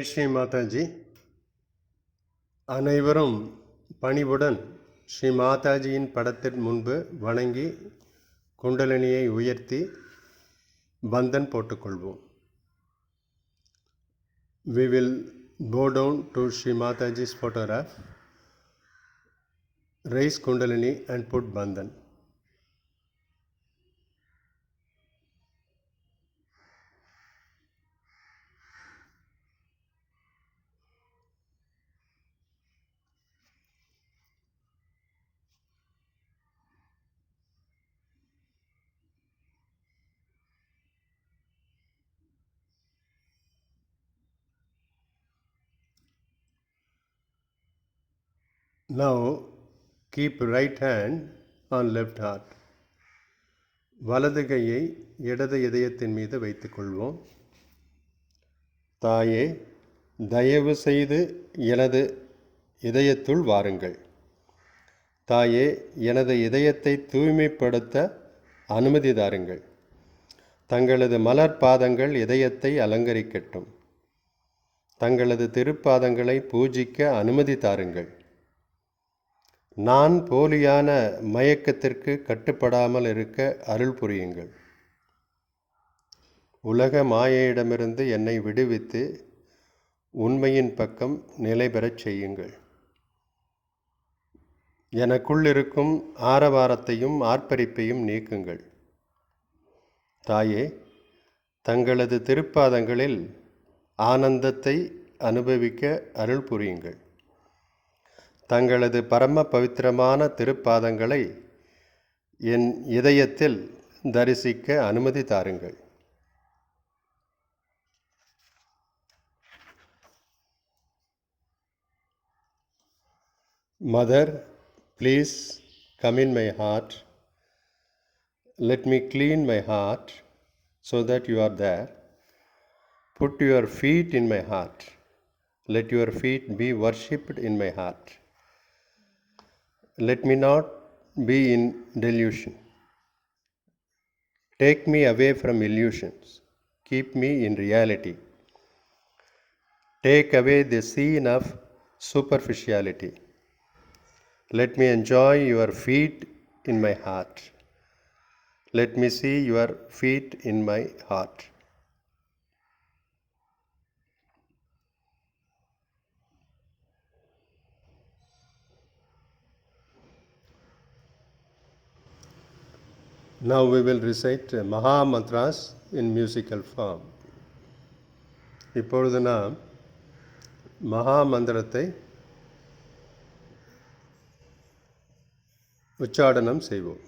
ஸ்ரீ மாதாஜி அனைவரும் பணிவுடன் ஸ்ரீ மாதாஜியின் படத்தின் முன்பு வணங்கி குண்டலினியை உயர்த்தி Bandhan போட்டுக்கொள்வோம். We will bow down to Sri Mataji's photograph, raise Kundalini and put bandhan. Now keep right hand on left heart. வலது கையை இடது இதயத்தின் மீது வைத்துக்கொள்வோம். தாயே, தயவு செய்து எனது இதயத்துள் வாருங்கள். தாயே, எனது இதயத்தை தூய்மைப்படுத்த அனுமதி தாருங்கள். தங்களது மலர் பாதங்கள் இதயத்தை அலங்கரிக்கட்டும். தங்களது திருப்பாதங்களை பூஜிக்க அனுமதி தாருங்கள். நான் போலியான மயக்கத்திற்கு கட்டுப்படாமல் இருக்க அருள் புரியுங்கள். உலக மாயையிடமிருந்து என்னை விடுவித்து உண்மையின் பக்கம் நிலை பெறச் செய்யுங்கள். எனக்குள் இருக்கும் ஆரவாரத்தையும் ஆர்ப்பரிப்பையும் நீக்குங்கள். தாயே, தங்களது திருப்பாதங்களில் ஆனந்தத்தை அனுபவிக்க அருள் புரியுங்கள். தங்களது பரம பவித்திரமான திருப்பாதங்களை என் இதயத்தில் தரிசிக்க அனுமதி தாருங்கள். Mother, please come in my heart. Let me clean my heart so that you are there. Put your feet in my heart. Let your feet be worshipped in my heart. Let me not be in delusion. Take me away from illusions. Keep me in reality. Take away the scene of superficiality. Let me enjoy your feet in my heart. Let me see your feet in my heart. Now we will recite Maha Mantras in musical form. இப்பொழுது நாம் மகா மந்திரத்தை உச்சாடனம் செய்வோம்.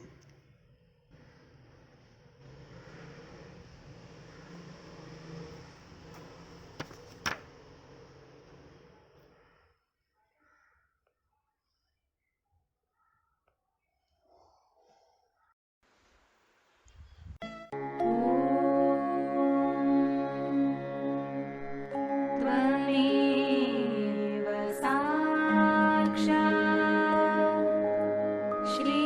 श्री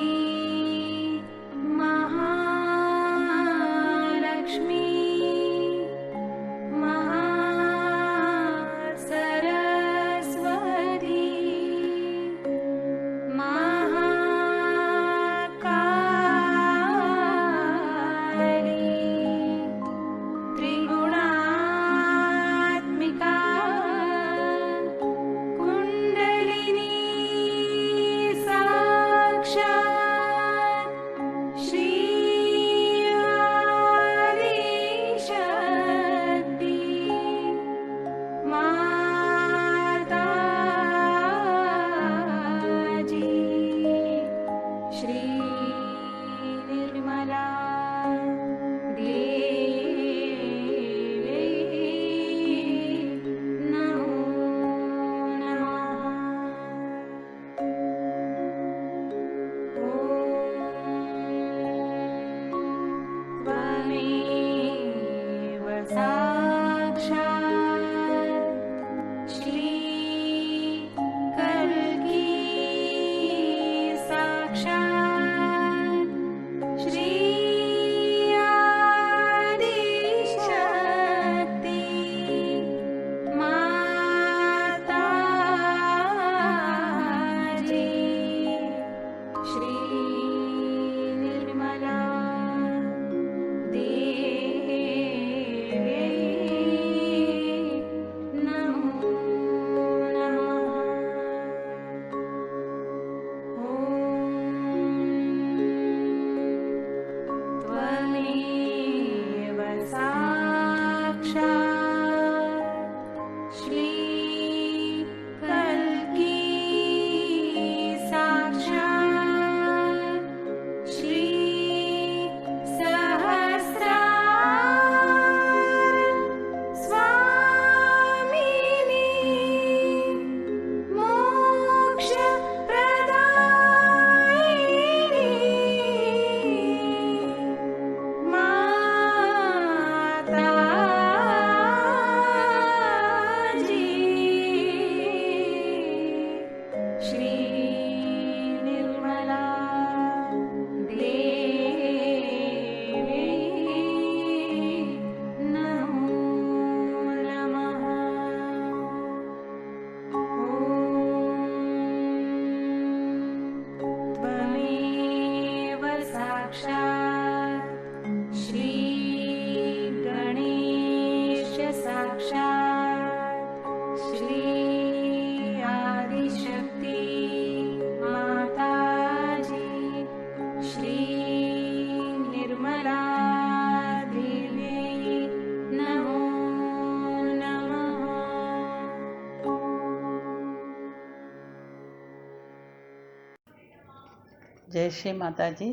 ஜெய் ஸ்ரீ மாதாஜி.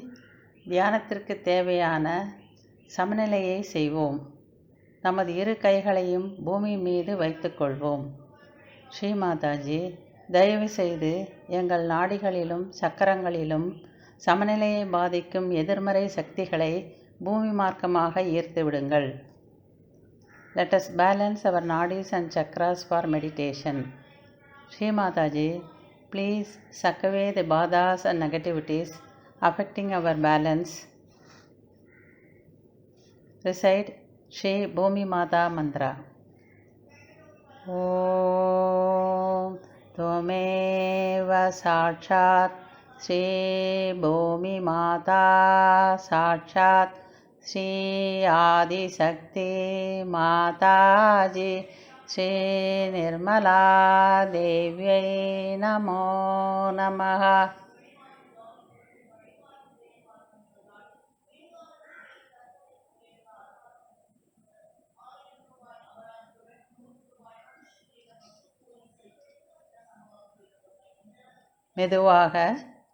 தியானத்திற்கு தேவையான சமநிலையை செய்வோம். நமது இரு கைகளையும் பூமி மீது வைத்துக்கொள்வோம். ஸ்ரீ மாதாஜி, தயவு செய்து எங்கள் நாடிகளிலும் சக்கரங்களிலும் சமநிலையை பாதிக்கும் எதிர்மறை சக்திகளை பூமி மார்க்கமாக ஈர்த்து விடுங்கள். Let us balance our nadis and chakras for meditation. Shri Mataji, please suck away the badhas and negativities affecting our balance. Recite Shri Bhumi Mata Mantra. Om Tvameva Sakshat Shri Bhumi Mata Sakshat Shri Adi Shakti Mataji Shri Nirmala Devyai Namo Namaha. மெதுவாக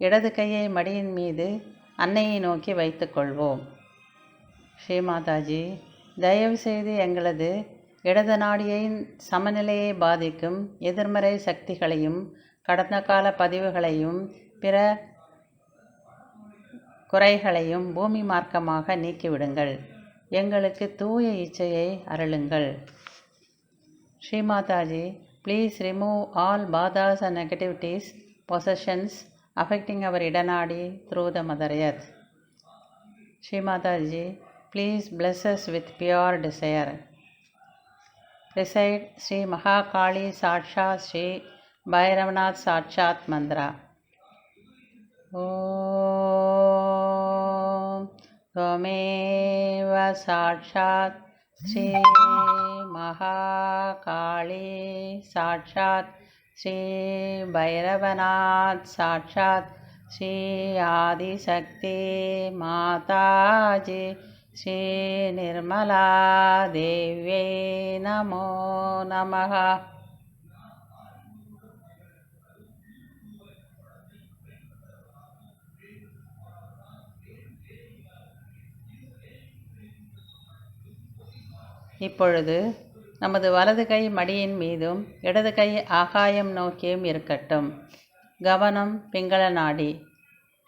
இடது கையை மடியின் மீது அன்னையை நோக்கி வைத்துக்கொள்வோம். ஸ்ரீ மாதாஜி, தயவு செய்து எங்களது இடது நாடியின் சமநிலையை பாதிக்கும் எதிர்மறை சக்திகளையும் கடந்த கால பதிவுகளையும் பிற குறைகளையும் பூமி மார்க்கமாக நீக்கிவிடுங்கள். எங்களுக்கு தூய இச்சையை அருளுங்கள். Shri Mataji, please remove all பாதாஸ் and negativities possessions affecting our Idanadi through the Mother Earth. Shri Mataji, please bless us with pure desire. Recite Shri Mahakali Sakshat Shri Bhairavanath Sakshat Mantra. Om Tvameva Sakshat Shri Mahakali Sakshat Shri Bhairavanath Sakshat Shri Adi Shakti Mataji Shri Nirmala Devyai Namo Namaha. இப்பொழுது நமது வலது கை மடியின் மீதும் இடது கை ஆகாயம் நோக்கியும் இருக்கட்டும். கவனம் பிங்கள நாடி.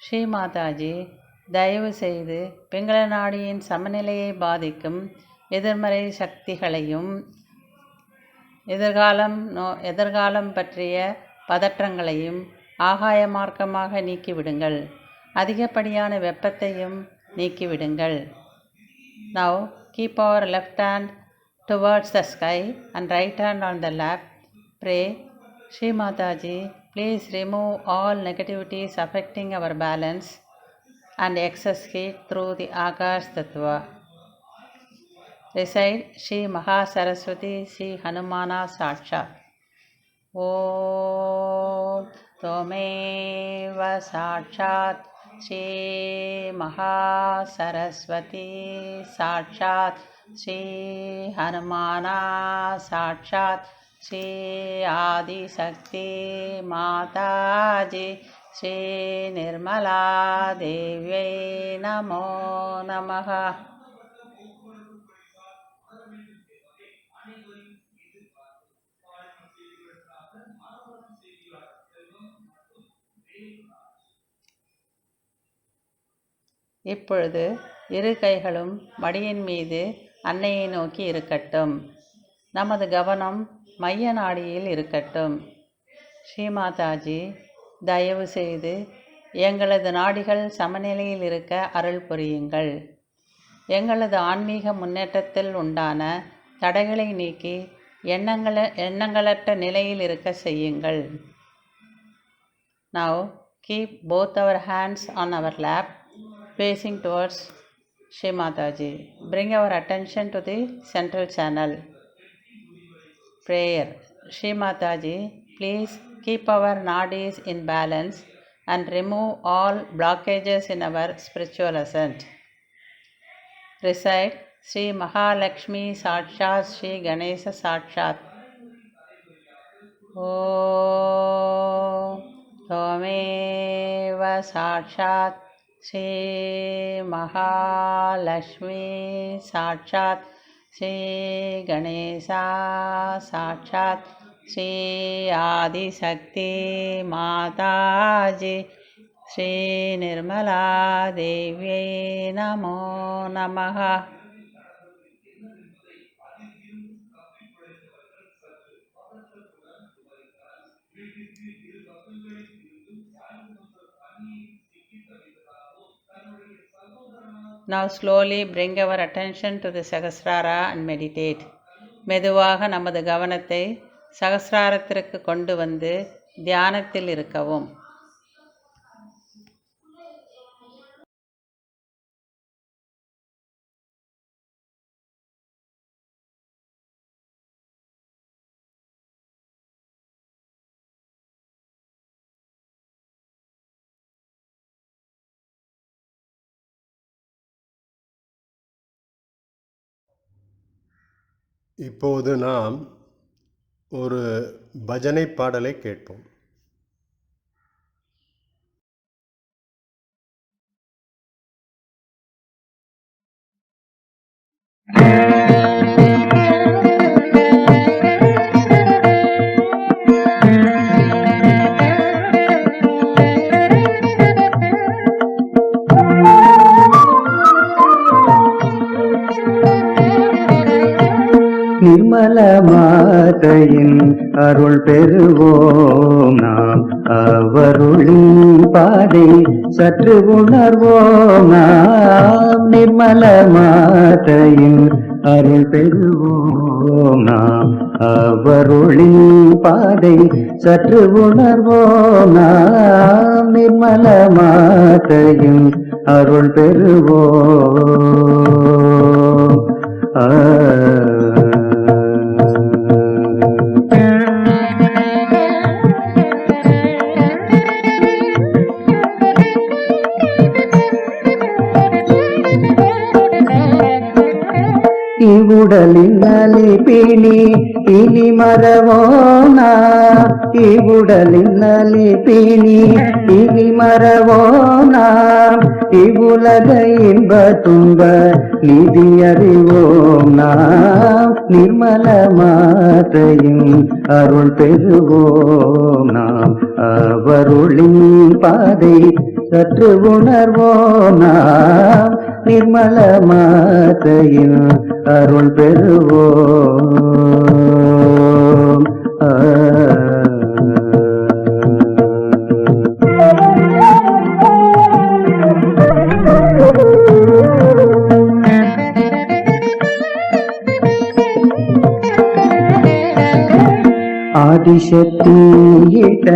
ஸ்ரீ மாதாஜி, தயவு செய்து பிங்கள நாடியின் சமநிலையை பாதிக்கும் எதிர்மறை சக்திகளையும் எதிர்காலம் பற்றிய பதற்றங்களையும் ஆகாய மார்க்கமாக நீக்கிவிடுங்கள். அதிகப்படியான வெப்பத்தையும் நீக்கிவிடுங்கள். Now keep our left hand towards the sky and right hand on the lap. Pray, Shri Mataji, please remove all negativities affecting our balance and excess heat through the Akash Tattva. Recite Shri Mahasaraswati Shri Hanumana Sakshat. Om Tvameva Sakshat Shri Mahasaraswati Sakshat Shri Hanumana Sakshat Shri Adi Shakti Mataji Shri Nirmala Devyai Namo Namaha. இப்பொழுது இரு கைகளும் மடியின் மீது அன்னையை நோக்கி இருக்கட்டும். நமது கவனம் மைய நாடியில் இருக்கட்டும். ஸ்ரீ மாதாஜி, தயவு செய்து எங்களது நாடிகள் சமநிலையில் இருக்க அருள் புரியுங்கள். எங்களது ஆன்மீக முன்னேற்றத்தில் உண்டான தடைகளை நீக்கி எண்ணங்களற்ற நிலையில் இருக்க செய்யுங்கள். Now keep both our hands on our lap facing towards Shri Mataji. Bring our attention to the central channel. Prayer. Shri Mataji, please keep our nadis in balance and remove all blockages in our spiritual ascent. Recite Shri Mahalakshmi Sakshat Shri Ganesha Sakshat. Om त्वमेव साक्षात् श्रीमहालक्ष्मी साक्षात् श्रीगणेशा साक्षात् श्री आदिशक्ति माताजी श्रीनिर्मला देव्यै नमो नमः। Now slowly bring our attention to the Sahasrara and meditate. மெதுவாக நமது கவனத்தை சகஸ்ராரத்திற்கு கொண்டு வந்து தியானத்தில் இருக்கவும். இப்போது நாம் ஒரு பஜனை பாடலை கேட்போம். நிர்மல மாதையின் அருள் பெறுவோம் நாம், அவருளின் பாதை சற்று உணர்வோம் நாம். நிர்மல மாதையின் அருள் பெறுவோம் நாம், அவருளின் பாதை சற்று உணர்வோம் நாம். நிர்மல மாதையின் அருள் பெறுவோம். இவ்வுடலின் அலிபினி இனி மறவோனா, இவ்வுடலின் அலிபினி இனி மறவோனா. இவ்வுலக இன்ப துன்ப நிதி அறிவோம் நாம். நிர்மல மாதையின் அருள் பெறுவோம் நாம், அவருளின் பாதை சற்று உணர்வோம் நாம். நிர்மல மாதையின் அருள் பெறுவோம். ஆதிசக்தியிட்ட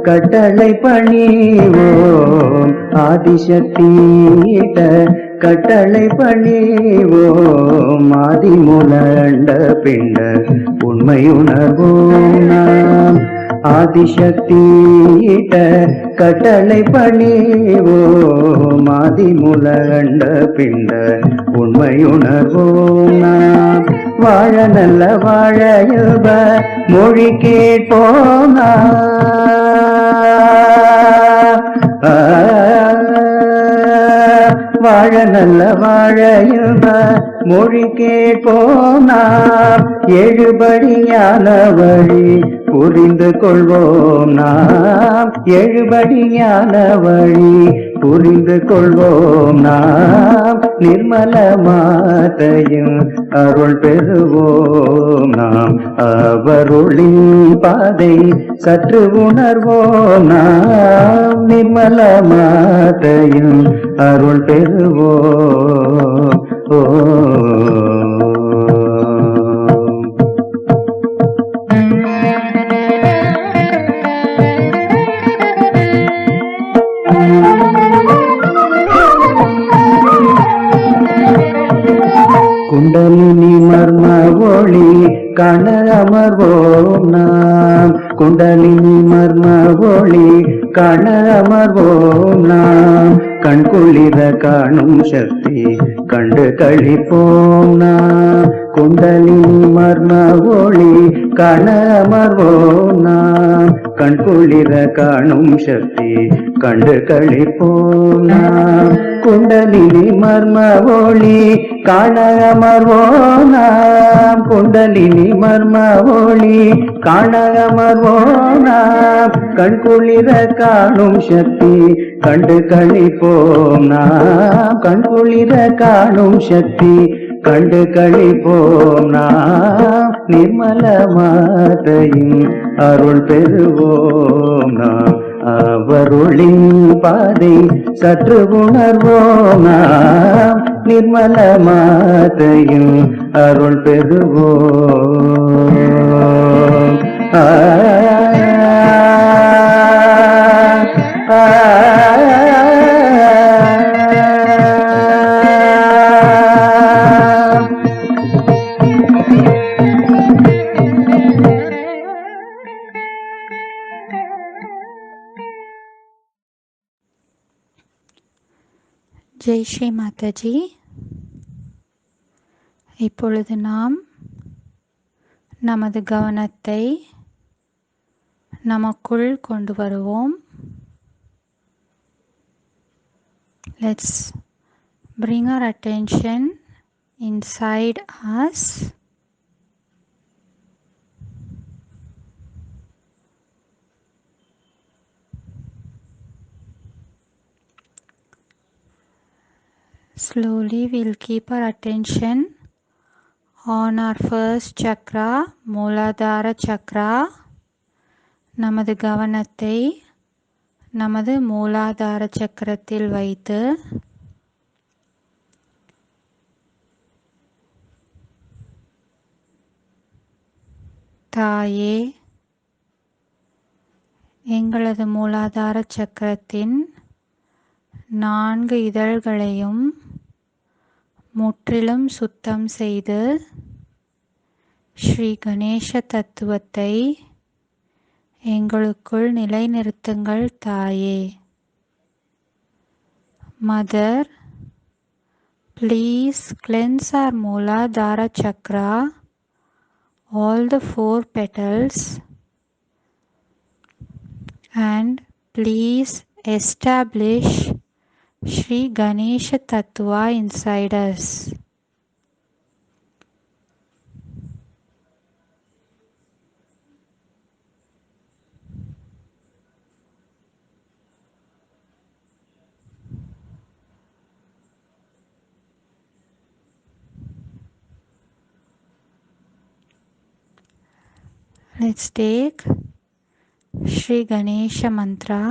கட்டளை பணிவோம், ஆதிசக்தியிட்ட கட்டளை பணிவோம். ஆதிமூலண்ட பிண்ட உண்மை உணர்வோம் நாம். ஆதிசக்தியிட்ட கட்டளை பணிவோம். ஆதிமூலண்ட பிண்ட உண்மை உணர்வோம் நாம். வாழ நல்ல வாழையுப மொழி கேட்போம் வாழ நல்ல வாழையுப மொழி கேட்போம் நாம். எழுபடியான வழி புரிந்து கொள்வோம் நாம். எழுபடியான வழி புரிந்து கொள்வோம் நாம். நிர்மல மாதையின் அருள் பெறுவோம் நாம். அவருளின் பாதை சற்று உணர்வோம் நாம். நிர்மல மாதையின் அருள் பெறுவோம். குண்டலினி மர்ம ஒளி காண அமர்வோம் நாம். குண்டலினி மர்ம ஒளி காண அமர்வோம் நாம். கண்குளிர காணும் சக்தி கண்டு கழிப்போம் நாம். குண்டலினி மர்ம ஒளி காண அமர்வோம் நாம். கண்குளிர காணும் சக்தி கண்டு களிப்போம் நாம். குண்டலினி மர்ம ஒளி காண அமர்வோம் நாம். குண்டலினி மர்ம ஒளி காண அமர்வோம் நாம். கண்குளிர காணும் சக்தி கண்டு களிப்போம் நாம். கண்குளிர காணும் சக்தி கண்டு களிப்போம் நாம். நிர்மல மாதையின் அருள் பெறுவோம் நாம். அவருளின் பாதை சற்று உணர்வோம் நாம். நிர்மல மாதையின் அருள் பெறுவோம். ஆ ஜெய் ஸ்ரீ மாதாஜி. இப்பொழுது நாம் நமது கவனத்தை நமக்குள் கொண்டு வருவோம். Let's bring our attention inside us. Slowly we'll keep our attention on our first chakra, Mooladhara chakra. நமது கவனத்தை நமது மூலாதார சக்கரத்தில் வைத்து தாயே, எங்களது மூலாதார சக்கரத்தின் 4 இதழ்களையும் முற்றிலும் சுத்தம் செய்து ஸ்ரீ கணேச தத்துவத்தை எங்களுக்குள் நிலைநிறுத்துங்கள் தாயே. Mother, please cleanse our Mooladhara chakra, all the 4 petals, and please establish Shri Ganesha Tattva inside us. Let's take Shri Ganesha mantra.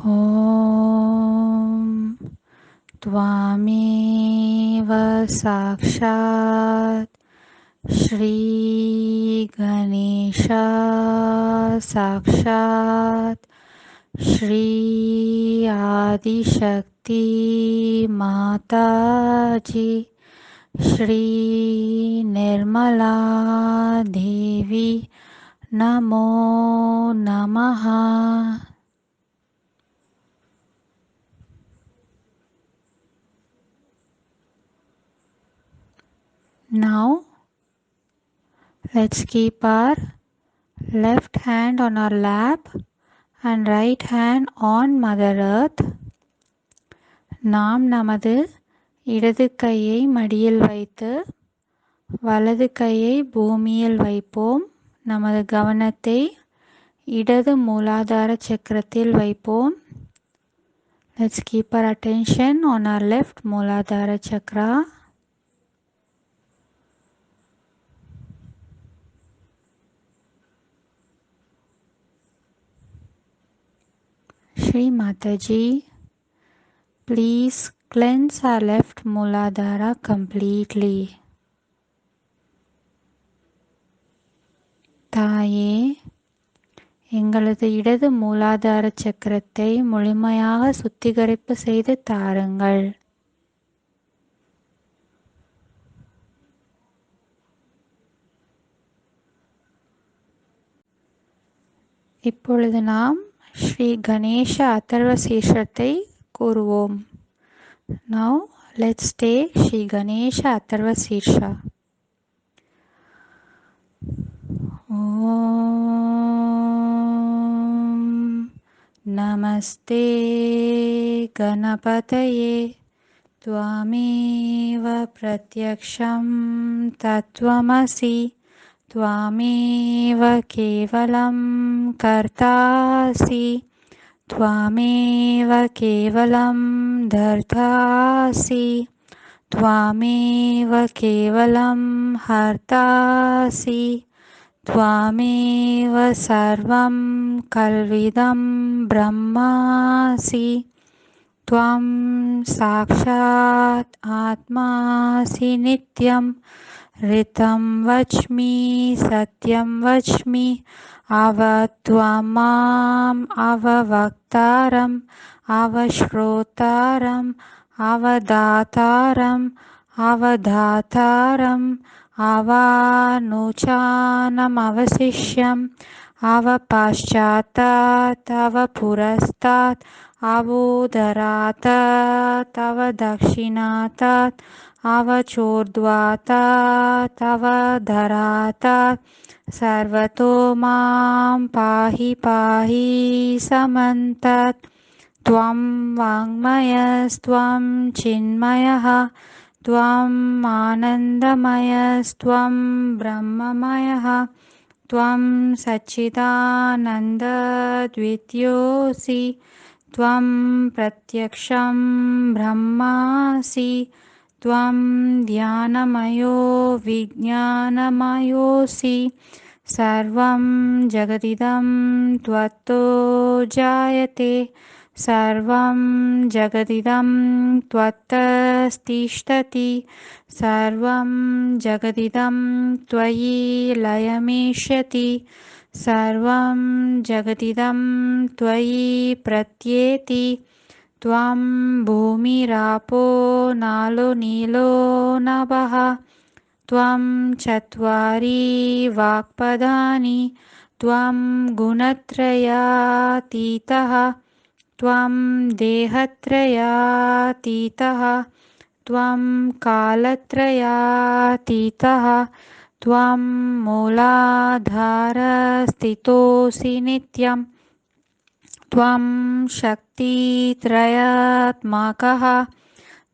Om Tvameva Sakshat Shri Ganesha Sakshat Shri Adi Shakti Mataji Shri Nirmala Devi Namo Namaha. Now let's keep our left hand on our lap and right hand on Mother Earth. நாம் நமது இடது கையை மடியில் வைத்து வலது கையை பூமியில் வைப்போம். நமது கவனத்தை இடது மூலாதார சக்கரத்தில் வைப்போம். Let's keep our attention on our left Mooladhara chakra. Shri Mataji, please cleanse our left Mooladhara completely. தாயே, எங்களது இடது மூலாதார சக்கரத்தை முழுமையாக சுத்திகரிப்பு செய்து தாருங்கள். இப்பொழுது நாம் ஸ்ரீ கணேச அதர்வ சீர்ஷத்தை கூறுவோம். Now let's take Shri Ganesha Atharva Sirsha. ॐ नमस्ते गणपतये त्वामेव प्रत्यक्षं तत्त्वमसि त्वामेव केवलं कर्तासि त्वामेव केवलं धर्तासि त्वामेव केवलं हर्तासि त्वामेव सर्वं कल्विदं ब्रह्मासि त्वं साक्षात् आत्मासि नित्यं ऋतं वच्मि सत्यं वच्मि त्वं माम् अववक्तारम् अवश्रोतारम् अवदातारम् अवधातारम् अवानुचानमवशिष्यम् अवपश्चात्तात् अवपुरस्तात् अवोदरात् अवदक्षिणात् अवचोर्ध्वात् अवधरात् सर्वतो मां पाहि पाहि समन्तात् त्वं वाङ्मयस्त्वं चिन्मयः त्वम् आनन्दमयस्त्वं ब्रह्ममयः त्वं सच्चिदानन्दद्वितीयोऽसि त्वं प्रत्यक्षं ब्रह्मासि त्वं ज्ञानमयो विज्ञानमयोऽसि सर्वं जगदिदं त्वत्तो जायते सर्वं जगदिदं त्वत्तस्तिष्ठति सर्वं जगदिदं त्वयि लयमिष्यति सर्वं जगदिदं त्वयि प्रत्येति त्वं भूमिरापो नालो नीलो नभः त्वं चत्वारि वाक्पदानि त्वं गुणत्रयातीतः त्वं देहत्रयातीतः त्वं कालत्रयातीतः त्वं मूलाधारस्थितोऽसि नित्यं त्वं शक्तित्रयात्मकः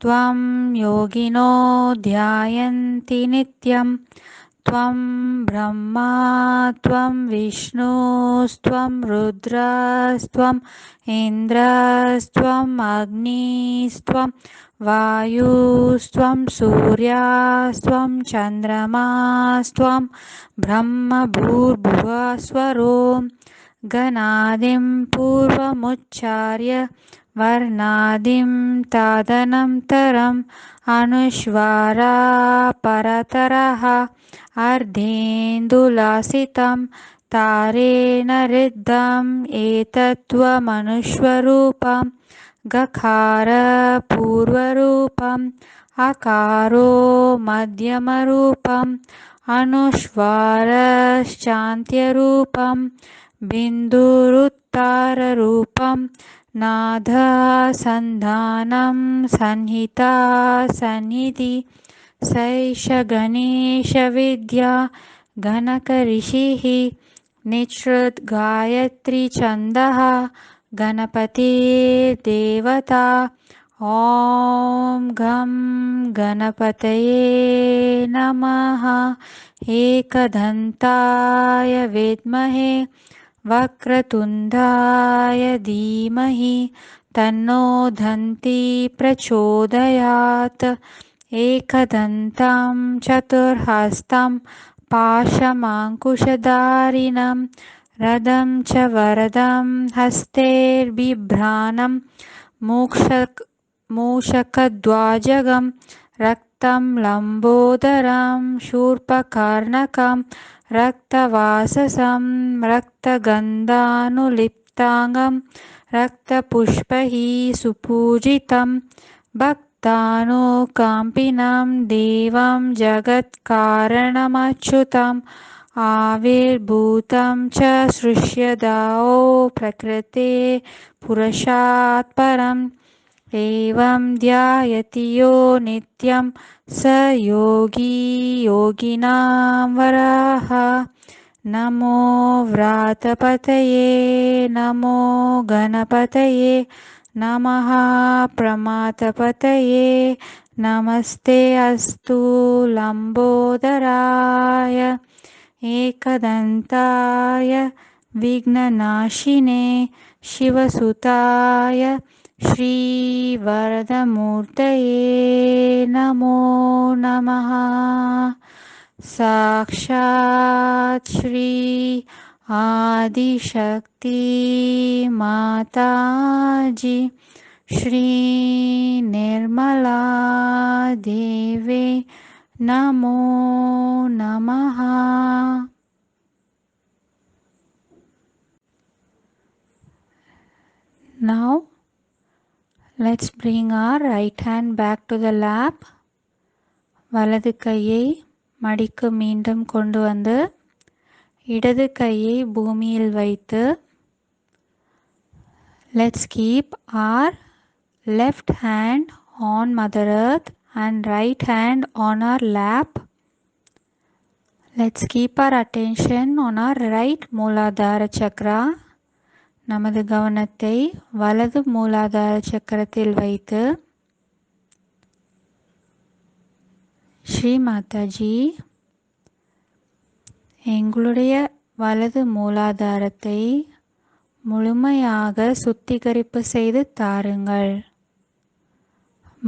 त्वं योगिनो ध्यायन्ति नित्यं त्वं ब्रह्मा त्वं विष्णुस्त्वं रुद्रस्त्वम् इन्द्रस्त्वम् अग्निस्त्वं वायुस्त्वं सूर्यस्त्वं चन्द्रमास्त्वं ब्रह्मभूर्भुवस्वरो गणादिं पूर्वमुच्चार्य वर्णादिं तदनन्तरम् अनुस्वारा परतरः अर्धेन्दुलासितं तारेण ऋद्धम् एतत्त्वमनुस्वरूपं गकार पूर्वरूपम् अकारो मध्यमरूपम् अनुस्वारश्चान्त्यरूपम् बिन्दुरुत्तररूपम् नादसन्धानं संहिता सन्निधि सैष गणेशविद्या गणकऋषिः निःसृत् गायत्री छन्दः गणपतिर्देवता ॐ घं गणपतये नमः एकदन्ताय विद्महे वक्रतुण्डाय धीमहि तन्नो दन्ती प्रचोदयात् एकदन्तं चतुर्हस्तं पाशमाङ्कुशधारिणं रदं च वरदं हस्तैर्बिभ्राणं मूषकध्वजं रक्तं लम्बोदरं शूर्पकर्णकं रक्तवाससं रक्तगन्धानुलिप्ताङ्गं रक्तपुष्पैः सुपूजितं भक्तानुकम्पिनं देवं जगत्कारणमच्युतम् आविर्भूतं च सृष्यदाओ प्रकृते पुरुषात् परम् एवं ध्यायति यो नित्यं स योगी योगिनां वरः नमो व्रातपतये नमो गणपतये नमः प्रमाथपतये नमस्ते अस्तु लम्बोदराय एकदन्ताय विघ्ननाशिने शिवसुताय श्रीवरदमूर्तये नमो नमः। साक्षात् श्री आदिशक्ति माताजी श्री निर्मला देवे नमो नमः। Now let's bring our right hand back to the lap. வலது கையை மடிக்கு மீண்டும் கொண்டு வந்து இடது கையை பூமியில் வைத்து let's keep our left hand on Mother Earth and right hand on our lap. Let's keep our attention on our right Mooladhara Chakra. நமது கவனத்தை வலது மூலாதார சக்கரத்தில் வைத்து ஸ்ரீ மாதாஜி எங்களுடைய வலது மூலாதாரத்தை முழுமையாக சுத்திகரிப்பு செய்து தாருங்கள்.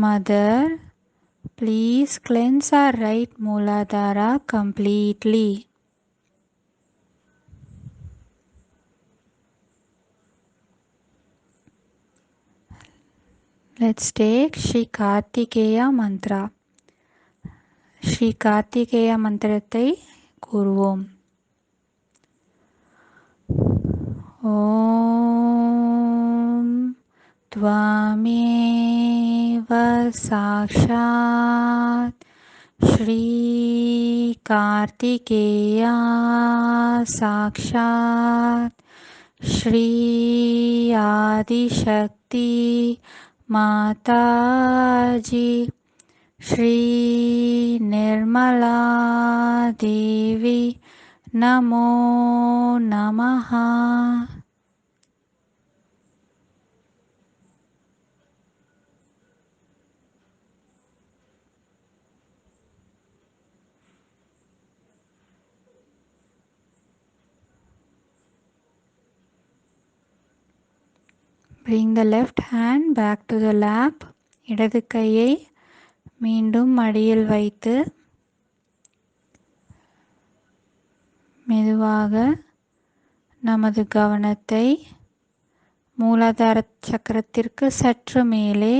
Mother, please cleanse our right Mooladhara completely. Let's take Shri Kartikeya mantra. Shri Kartikeya மந்திரத்தை கூறுவோம். ஓம் त्वामेव साक्षात् श्री कार्तिकेया साक्षात् श्री आदिशक्ति माताजी श्री निर्मला देवी नमो नमः। Bring the left hand back to the lap. இடது கையை மீண்டும் மடியில் வைத்து மெதுவாக நமது கவனத்தை மூலாதார சக்கரத்திற்கு சற்று மேலே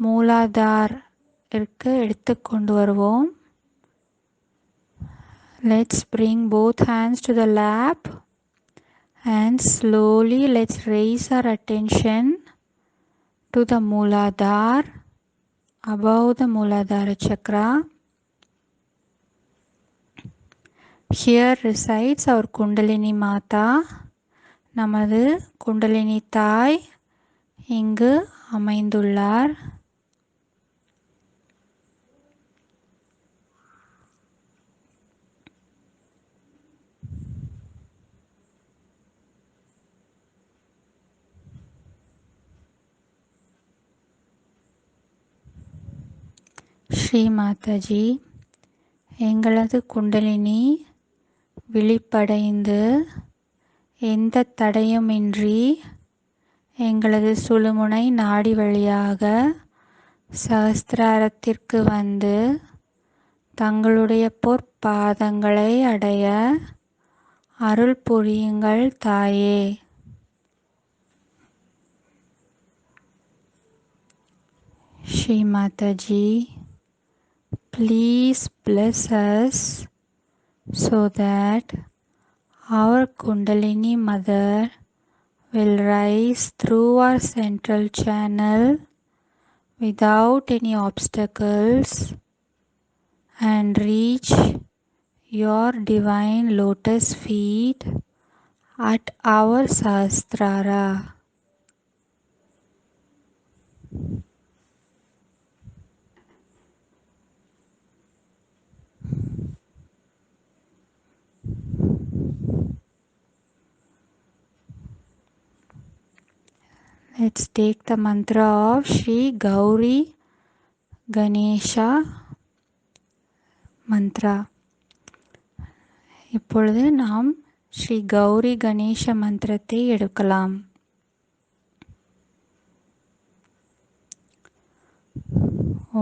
மூலாதாரிற்கு எடுத்துக்கொண்டு வருவோம். Let's bring both hands to the lap and slowly let's raise our attention to the Mooladhara, above the Mooladhara chakra. Here resides our Kundalini Mata. நமது குண்டலினி தாய் இங்கு அமைந்துள்ளார். ஸ்ரீ மாதாஜி, எங்களது குண்டலினி விழிப்படைந்து எந்த தடையுமின்றி எங்களது சுழுமுனை நாடி வழியாக சஹஸ்ராரத்திற்கு வந்து தங்களுடைய பொற்பாதங்களை அடைய அருள் புரியுங்கள் தாயே. Shri Mataji, please bless us so that our Kundalini Mother will rise through our central channel without any obstacles and reach your divine lotus feet at our Sahasrara. Let's take the mantra of Shri Gauri Ganesha mantra. இப்பொழுது நாம் ஸ்ரீ கௌரி கணேச மந்திரத்தை எடுக்கலாம்.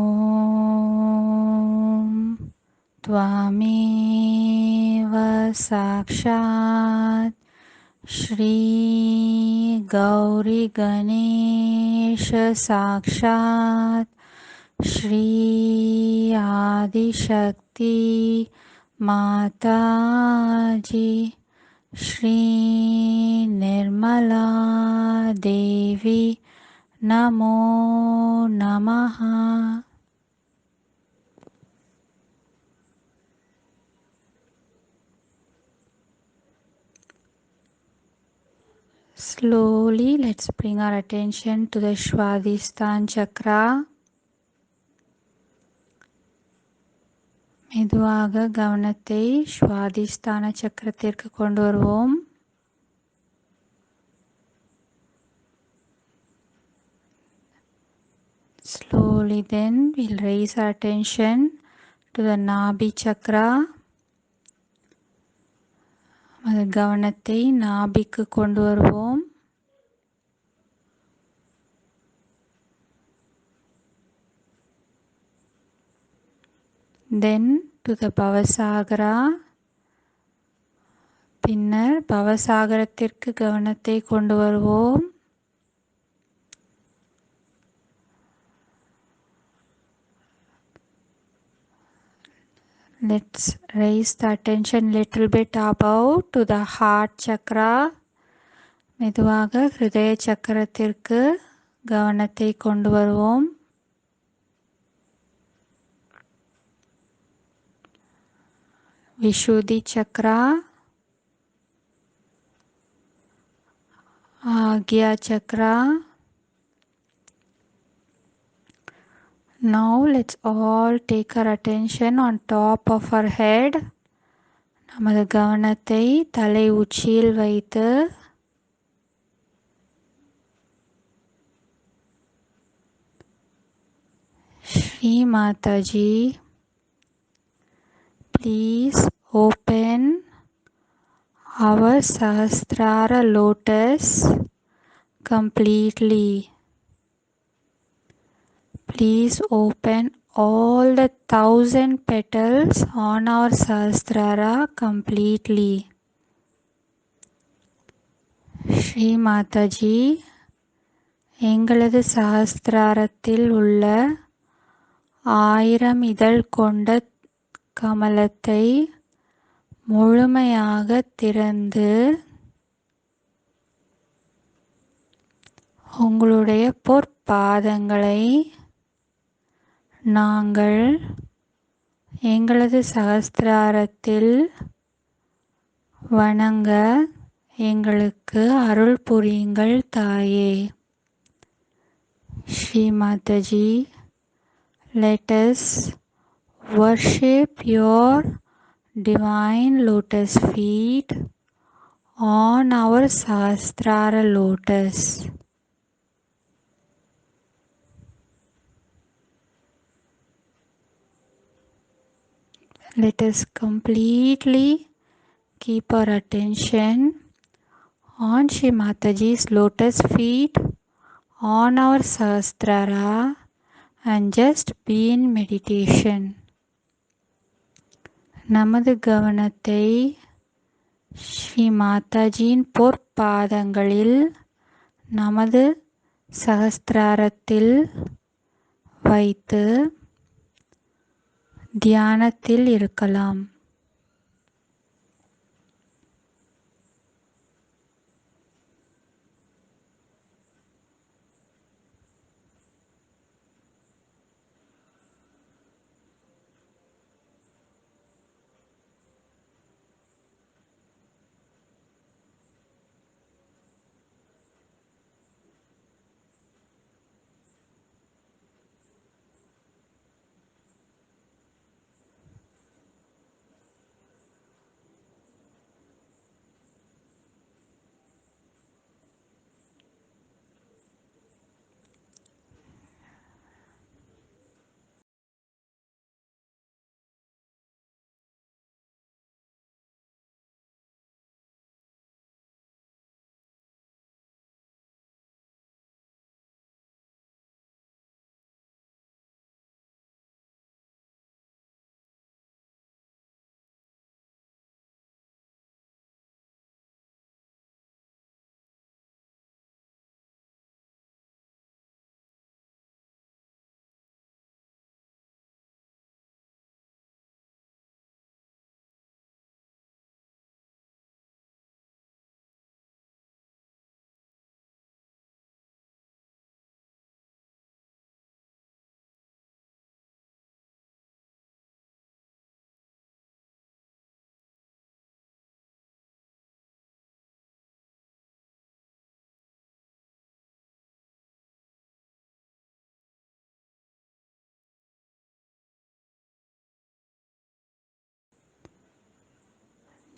ஓம் त्वामेव साक्षात् श्री गौरी गणेश साक्षात् श्री आदिशक्ति माताजी श्री निर्मला देवी नमो नमः. Slowly, let's bring our attention to the Svadhisthana chakra. மெதுவாக கவனத்தை ஸ்வாதிஸ்தான சக்கரத்திற்கு கொண்டு வருவோம். Slowly then we'll raise our attention to the Nabhi chakra. கவனத்தை நாபிக்கு கொண்டு வருவோம். Then to the Bhavasagara. பின்னர் பவசாகரத்திற்கு கவனத்தை கொண்டு வருவோம். Let's raise the attention little bit above to the heart chakra. மெதுவாக ஹிருதய சக்கரத்திற்கு கவனத்தை கொண்டு வருவோம். விஷுதி Chakra, ஆக்யா Chakra. Now let's all take our attention on top of our head. நமது கவனத்தை தலை உச்சியில் வைத்து Shri Mataji, please open our Sahasrara lotus completely. Please open all the 1,000 petals on our Sahasrara completely. Shri Mataji, எங்களது சஹஸ்ராரத்தில் உள்ள 1000 இதழ் கொண்ட கமலத்தை முழுமையாக திறந்து உங்களுடைய பொற்பாதங்களை நாங்கள் எங்களது சஹஸ்ராரத்தில் வணங்க எங்களுக்கு அருள் புரியுங்கள் தாயே. Shri Mataji, let us worship your divine lotus feet on our Sahasrara lotus. Let us completely keep our attention on Shri Mataji's lotus feet on our Sahasrara and just be in meditation. நமது கவனத்தை ஸ்ரீ மாதாஜியின் பொற்பாதங்களில் நமது சஹஸ்ராரத்தில் வைத்து தியானத்தில் இருக்கலாம்.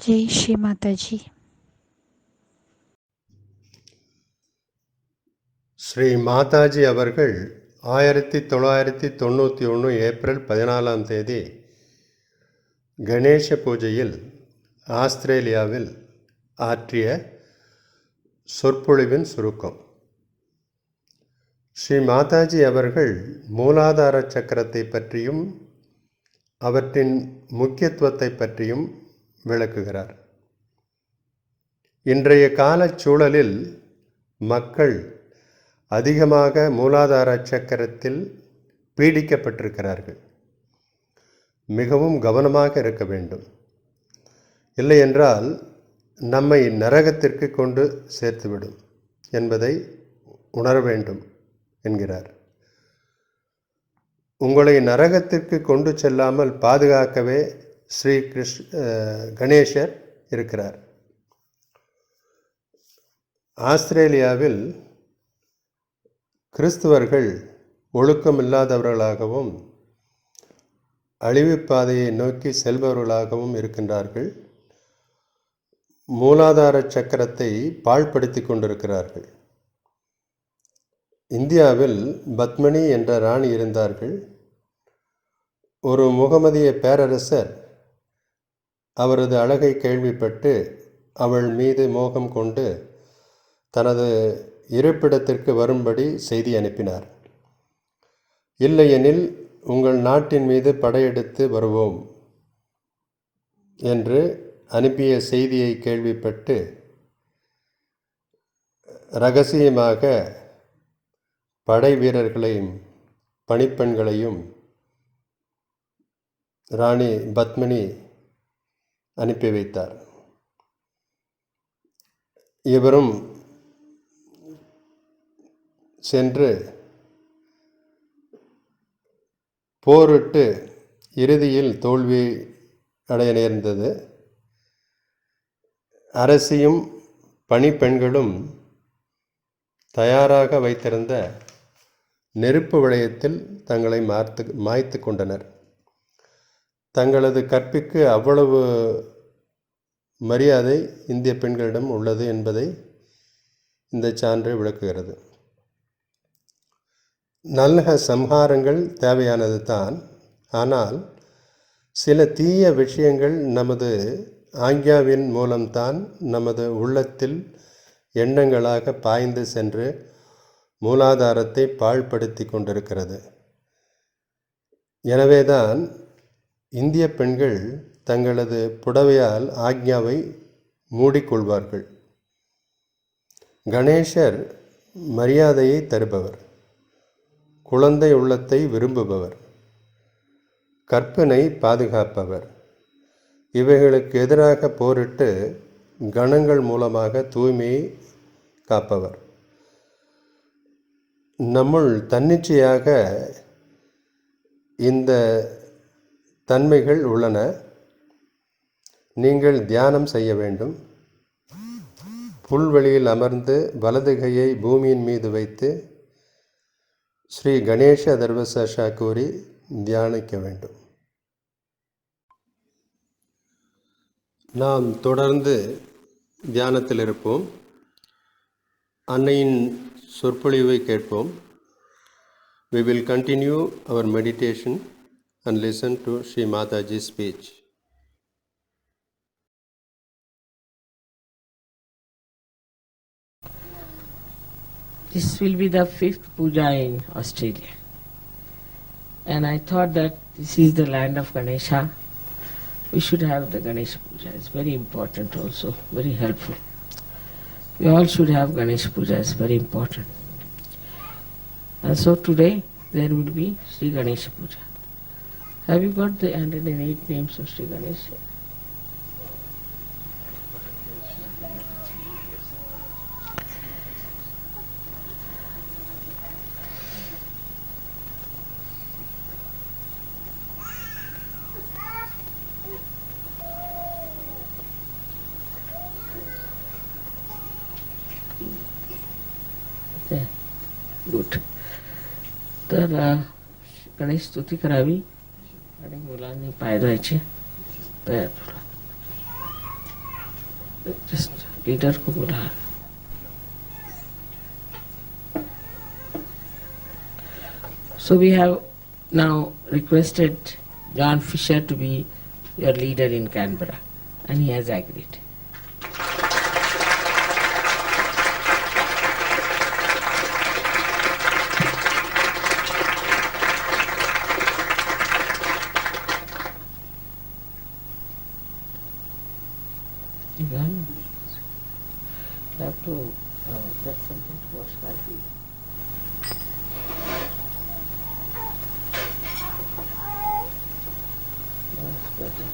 जय श्री माता जी. ஸ்ரீ மாதாஜி அவர்கள் 1991 April 14ஆம் தேதி கணேச பூஜையில் ஆஸ்திரேலியாவில் ஆற்றிய சொற்பொழிவின் சுருக்கம். ஸ்ரீ மாதாஜி அவர்கள் மூலாதார சக்கரத்தை பற்றியும் அவற்றின் முக்கியத்துவத்தை பற்றியும் விளக்குகிறார். இன்றைய கால சூழலில் மக்கள் அதிகமாக மூலாதார சக்கரத்தில் பீடிக்கப்பட்டிருக்கிறார்கள். மிகவும் கவனமாக இருக்க வேண்டும். இல்லையென்றால் நம்மை நரகத்திற்கு கொண்டு சேர்த்துவிடும் என்பதை உணர வேண்டும் என்கிறார். உங்களை நரகத்திற்கு கொண்டு செல்லாமல் பாதுகாக்கவே ஸ்ரீ கணேசர் இருக்கிறார். ஆஸ்திரேலியாவில் கிறிஸ்துவர்கள் ஒழுக்கமில்லாதவர்களாகவும் அழிவுப் பாதையை நோக்கி செல்பவர்களாகவும் இருக்கின்றார்கள். மூலாதார சக்கரத்தை பாழ்படுத்தி கொண்டிருக்கிறார்கள். இந்தியாவில் பத்மினி என்ற ராணி இருந்தார்கள். ஒரு முகமதிய பேரரசர் அவரது அழகை கேள்விப்பட்டு அவள் மீது மோகம் கொண்டு தனது இருப்பிடத்திற்கு வரும்படி செய்தி அனுப்பினார். இல்லையெனில் உங்கள் நாட்டின் மீது படையெடுத்து வருவோம் என்று அனுப்பிய செய்தியை கேள்விப்பட்டு இரகசியமாக படை வீரர்களையும் பணிப்பெண்களையும் ராணி பத்மினி அனுப்பி வைத்தார். இவரும் சென்று போரிட்டு இறுதியில் தோல்வி அடைய நேர்ந்தது. அரசியும் பணிப்பெண்களும் தயாராக வைத்திருந்த நெருப்பு வளையத்தில் தங்களை மாய்த்து கொண்டனர். தங்களது கற்பிற்கு அவ்வளவு மரியாதை இந்திய பெண்களிடம் உள்ளது என்பதை இந்த சான்று விளக்குகிறது. நல்ல சம்ஹாரங்கள் தேவையானது தான். ஆனால் சில தீய விஷயங்கள் நமது ஆக்ஞாவின் மூலம்தான் நமது உள்ளத்தில் எண்ணங்களாக பாய்ந்து சென்று மூலாதாரத்தை பாழ்படுத்தி கொண்டிருக்கிறது. எனவேதான் இந்திய பெண்கள் தங்களது புடவையால் ஆக்ஞாவை மூடிக்கொள்வார்கள். கணேசர் மரியாதையை தருபவர், குழந்தை உள்ளத்தை விரும்புபவர், கற்பனை பாதுகாப்பவர். இவைகளுக்கு எதிராக போரிட்டு கணங்கள் மூலமாக தூய்மையை காப்பவர். நம்முள் தன்னிச்சையாக இந்த தன்மைகள் உள்ளன. நீங்கள் தியானம் செய்ய வேண்டும். புல்வெளியில் அமர்ந்து வலது கையை பூமியின் மீது வைத்து ஸ்ரீ கணேச தர்வசா கூறி தியானிக்க வேண்டும். நாம் தொடர்ந்து தியானத்தில் இருப்போம். அன்னையின் சொற்பொழிவை கேட்போம். We will continue our meditation and listen to Sri Mataji's speech. This will be the 5th puja in Australia. And I thought that this is the land of Ganesha. We should have the Ganesha puja. It's very important also, very helpful. We all should have Ganesha puja. It's very important. And so today there will be Sri Ganesha puja. Have you got the 108 names of Sri Ganesha? Good. तर गणेश स्तुती करावी आणि मुलांनी पाय धुवायचे. तयार. just leader को बुला. So we have now requested John Fisher to be your leader in Canberra, and he has agreed. You have to get something to wash my feet. That's better.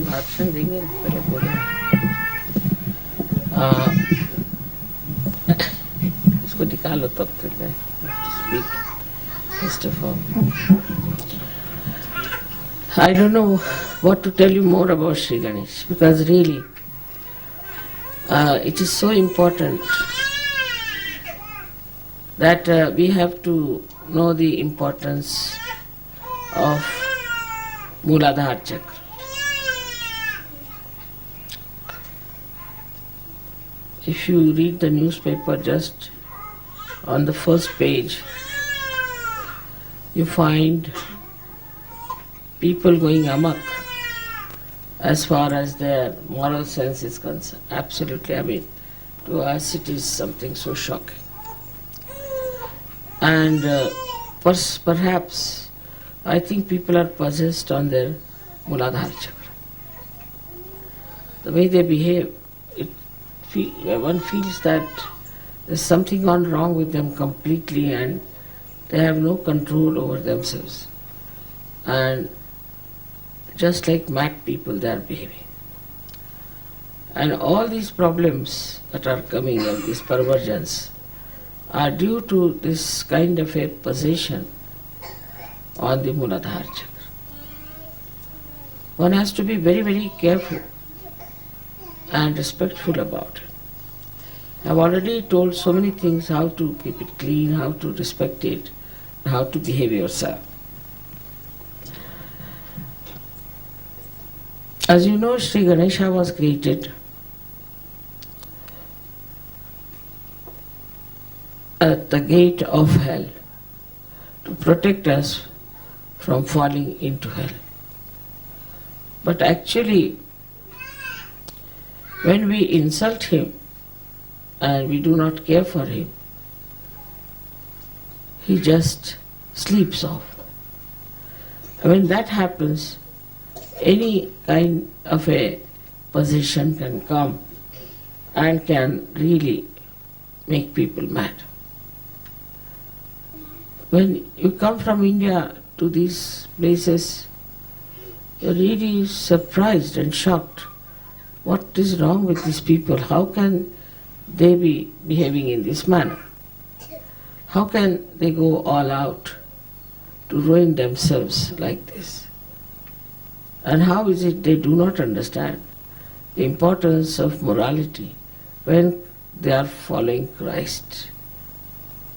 भाषण देंगे पहले बोले इसको निकालो तब तक मैं speak first of all. I don't know what to tell you more about Sri Ganesh, because really it is so important that we have to know the importance of Mooladhara Chakra. If you read the newspaper, just on the first page, you find people going amok as far as their moral sense is concerned. Absolutely, I mean, to us it is something so shocking. And perhaps, I think people are possessed on their Mooladhara Chakra. The way they behave, one feels that there's something gone wrong with them completely and they have no control over themselves. And just like mad people they are behaving. And all these problems that are coming and these perversions are due to this kind of a possession on the Mooladhara Chakra. One has to be very, very careful and respectful about it. I've already told so many things, how to keep it clean, how to respect it, how to behave yourself. As you know, Sri Ganesha was created at the gate of hell to protect us from falling into hell. But actually, when we insult him and we do not care for him, he just sleeps off. And when that happens, any kind of a possession can come and can really make people mad. When you come from India to these places, you're really surprised and shocked. What is wrong with these people? How can they be behaving in this manner? How can they go all out to ruin themselves like this? And how is it they do not understand the importance of morality when they are following Christ?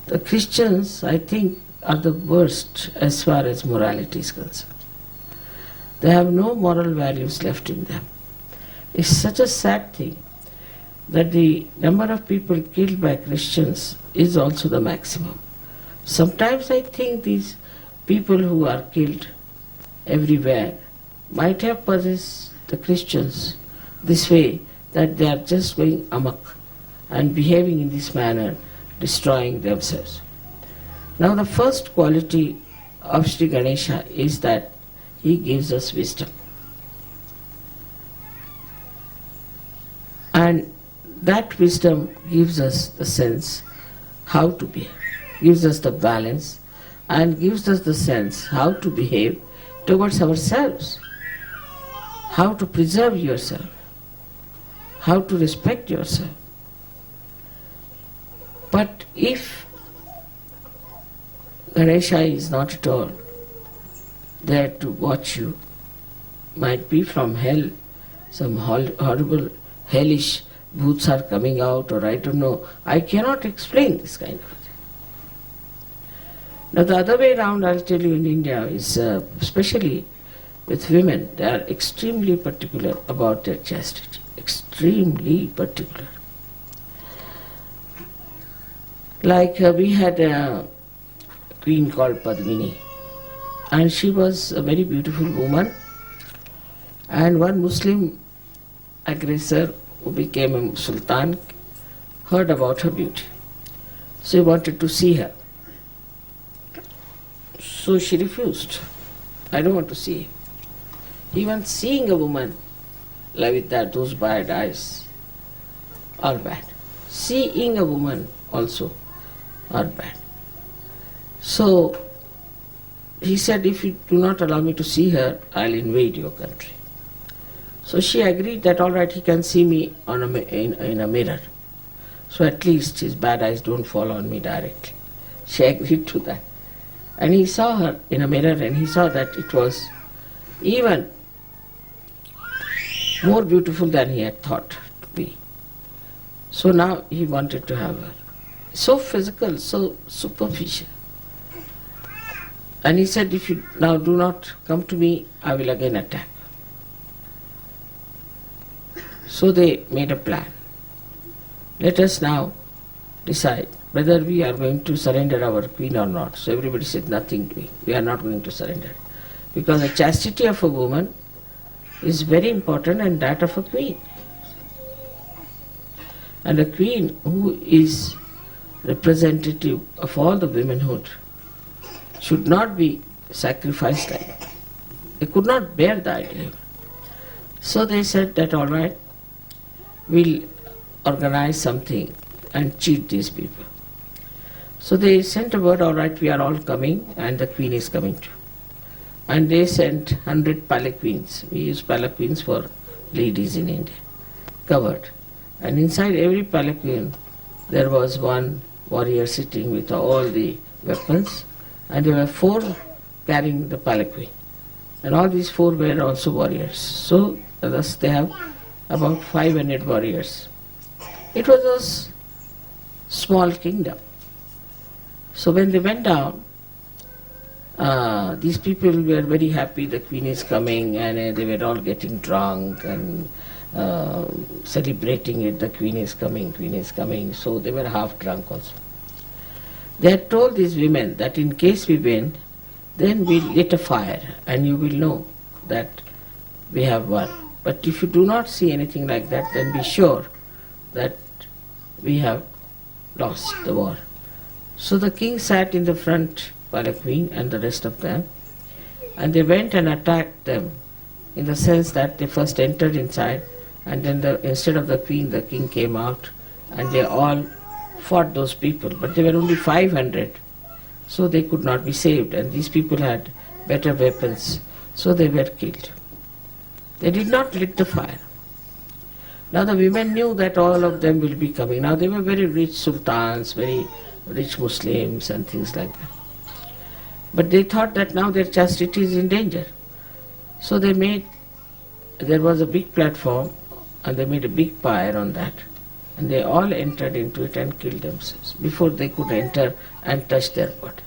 The Christians, I think, are the worst as far as morality is concerned. They have no moral values left in them. It's such a sad thing that the number of people killed by Christians is also the maximum. Sometimes I think these people who are killed everywhere might have possessed the Christians this way, that they are just going amok and behaving in this manner, destroying themselves. Now the first quality of Sri Ganesha is that he gives us wisdom. And that wisdom gives us the sense how to behave, gives us the balance, and gives us the sense how to behave towards ourselves, how to preserve yourself, how to respect yourself. But if Ganesha is not at all there to watch you. Might be from hell, some horrible hellish bhoots are coming out, or I don't know. I cannot explain this kind of thing. Now the other way around, I'll tell you, in India is especially with women, they are extremely particular about their chastity. Extremely particular. Like we had a queen called Padmini, and she was a very beautiful woman, and one Muslim aggressor who became a sultan heard about her beauty. So he wanted to see her. So she refused. I don't want to see him. Even seeing a woman like with that, those bad eyes are bad. Seeing a woman also are bad. So he said, if you do not allow me to see her, I'll invade your country. So she agreed that all right, he can see me on in a mirror. So at least his bad eyes don't fall on me directly. She agreed to that. And he saw her in a mirror, and he saw that it was even more beautiful than he had thought to be. So now he wanted to have her. So physical, so superficial. And he said, if you now do not come to me, I will again attack. So they made a plan. Let us now decide whether we are going to surrender our queen or not. So everybody said, nothing doing. We are not going to surrender. Because the chastity of a woman is very important, and that of a queen. And a queen who is representative of all the womanhood should not be sacrificed like that. They could not bear the idea. So they said that all right, we'll organize something and cheat these people. So they sent a word, all right, we are all coming and the queen is coming too. And they sent 100 palanquins. We use palanquins for ladies in India, covered. And inside every palanquin there was one warrior sitting with all the weapons, and there were 4 carrying the palanquin. And all these 4 were also warriors. So thus they have about 500 warriors. It was a small kingdom. So when they went down, these people were very happy the queen is coming, and they were all getting drunk and celebrating it, the queen is coming, queen is coming. So they were half drunk also. They had told these women that in case we win, then we'll lit a fire and you will know that we have won. But if you do not see anything like that, then be sure that we have lost the war. So the king sat in the front palanquin and the rest of them, and they went and attacked them, in the sense that they first entered inside, and then instead of the queen, the king came out, and they all fought those people. But there were only 500, so they could not be saved, and these people had better weapons, so they were killed. They did not lit the fire. Now the women knew that all of them will be coming. Now they were very rich sultans, very rich Muslims and things like that. But they thought that now their chastity is in danger. So there was a big platform, and they made a big fire on that. And they all entered into it and killed themselves before they could enter and touch their body.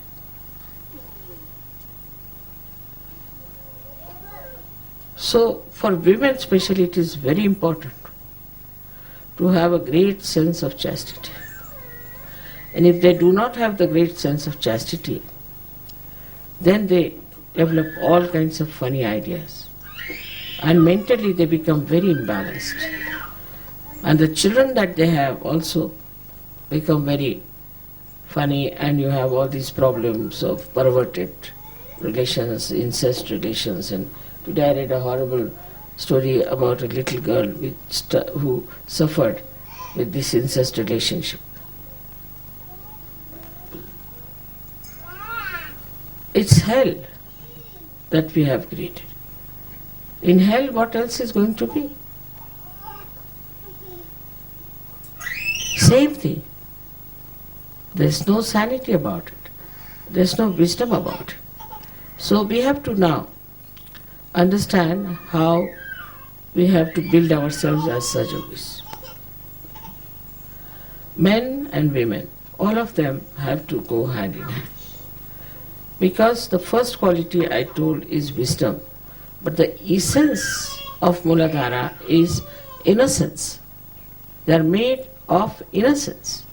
So for women especially, it is very important to have a great sense of chastity. And if they do not have the great sense of chastity, then they develop all kinds of funny ideas. And mentally they become very imbalanced. And the children that they have also become very funny, and you have all these problems of perverted relations, incest relations. And today I read a horrible story about a little girl who suffered with this incest relationship. It's hell that we have created. In hell, what else is going to be? Same thing. There's no sanity about it. There's no wisdom about it. So we have to now understand how we have to build ourselves as Sajogis. Men and women, all of them have to go hand in hand. Because the first quality I told is wisdom, but the essence of Muladhara is innocence. They are made of innocence.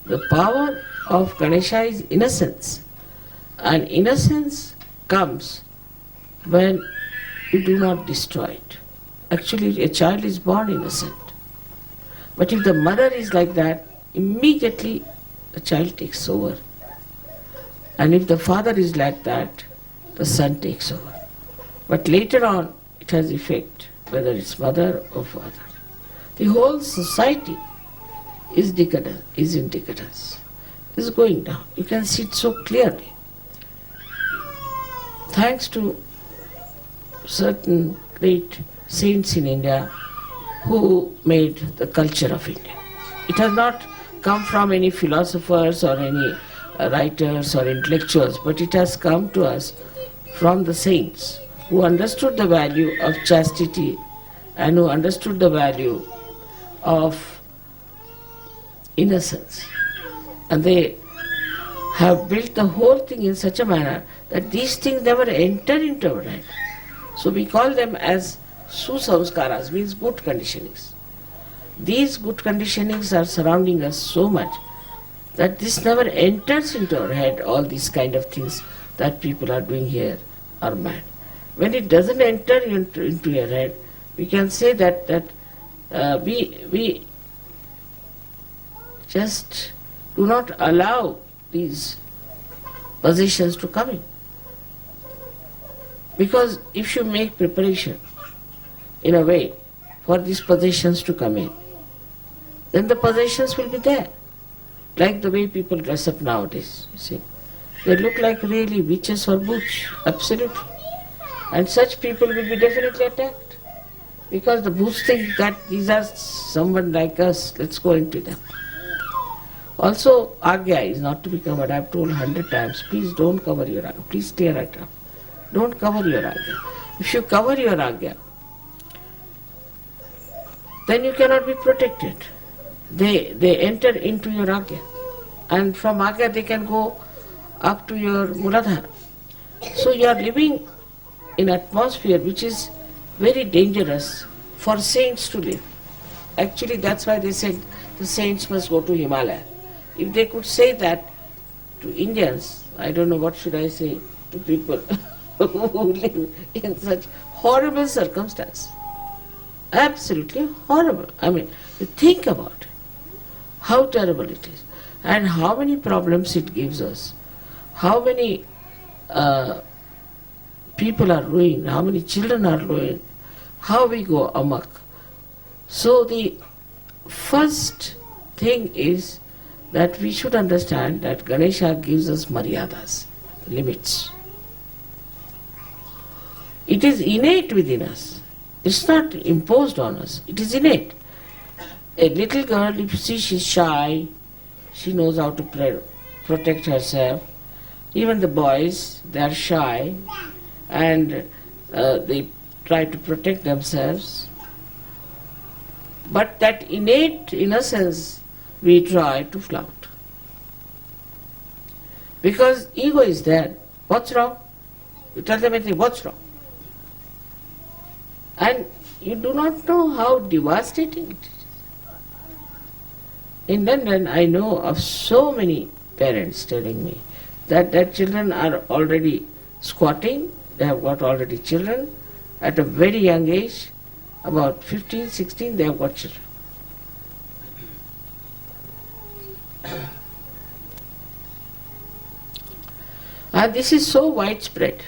The power of Ganesha is innocence, and innocence comes when you do not destroy it. Actually, a child is born innocent. But if the mother is like that, immediately the child takes over. And if the father is like that, the son takes over. But later on, it has effect, whether it's mother or father. The whole society is decadent, is in decadence, is going down. You can see it so clearly. Thanks to certain great saints in India who made the culture of India. It has not come from any philosophers or any writers or intellectuals, but it has come to us from the saints who understood the value of chastity and who understood the value of innocence. And they have built the whole thing in such a manner that these things never enter into our head. So we call them as susamskaras, means good conditionings. These good conditionings are surrounding us so much that this never enters into our head, all these kind of things that people are doing here are mad. When it doesn't enter into your head, we can say that we just do not allow these possessions to come in. Because if you make preparation in a way for these possessions to come in, then the possessions will be there. Like the way people dress up nowadays, you see. They look like really witches or butch, absolutely. And such people will be definitely attacked. Because the butch think that these are someone like us, let's go into them. Also, Agya is not to be covered. I have told 100 times, please don't cover your Agya. Please stay right up. Don't cover your Agya. If you cover your Agya, then you cannot be protected. They enter into your Agya. And from Agya they can go up to your Muladhara. So you are living in an atmosphere which is very dangerous for saints to live. Actually, that's why they said the saints must go to Himalaya. If they could say that to Indians, I don't know what should I say to people who live in such horrible circumstances. Absolutely horrible. I mean, you think about it, how terrible it is, and how many problems it gives us, how many people are ruined, how many children are ruined, how we go amok. So the first thing is that we should understand that Ganesha gives us maryadas, limits. It is innate within us. It's not imposed on us. It is innate. A little girl, if you see she's shy, she knows how to protect herself. Even the boys, they are shy and they try to protect themselves. But that innate innocence we try to flout. Because ego is there. What's wrong? You tell them anything, what's wrong? And you do not know how devastating it is. In London, I know of so many parents telling me that their children are already squatting, they have got already children, at a very young age, about 15, 16, they have got children. And this is so widespread.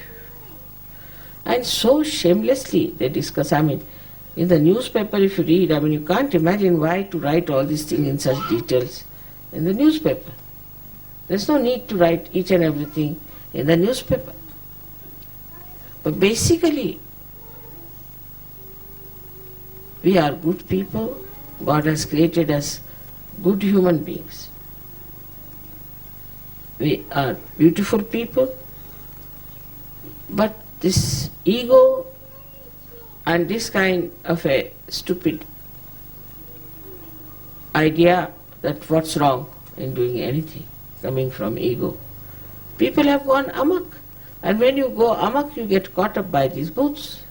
And so shamelessly they discuss. I mean, in the newspaper if you read, I mean, you can't imagine why to write all these things in such details in the newspaper. There's no need to write each and everything in the newspaper. But basically, we are good people. God has created us good human beings. We are beautiful people. But this ego and this kind of a stupid idea that what's wrong in doing anything coming from ego, people have gone amok. And when you go amok, you get caught up by these booths.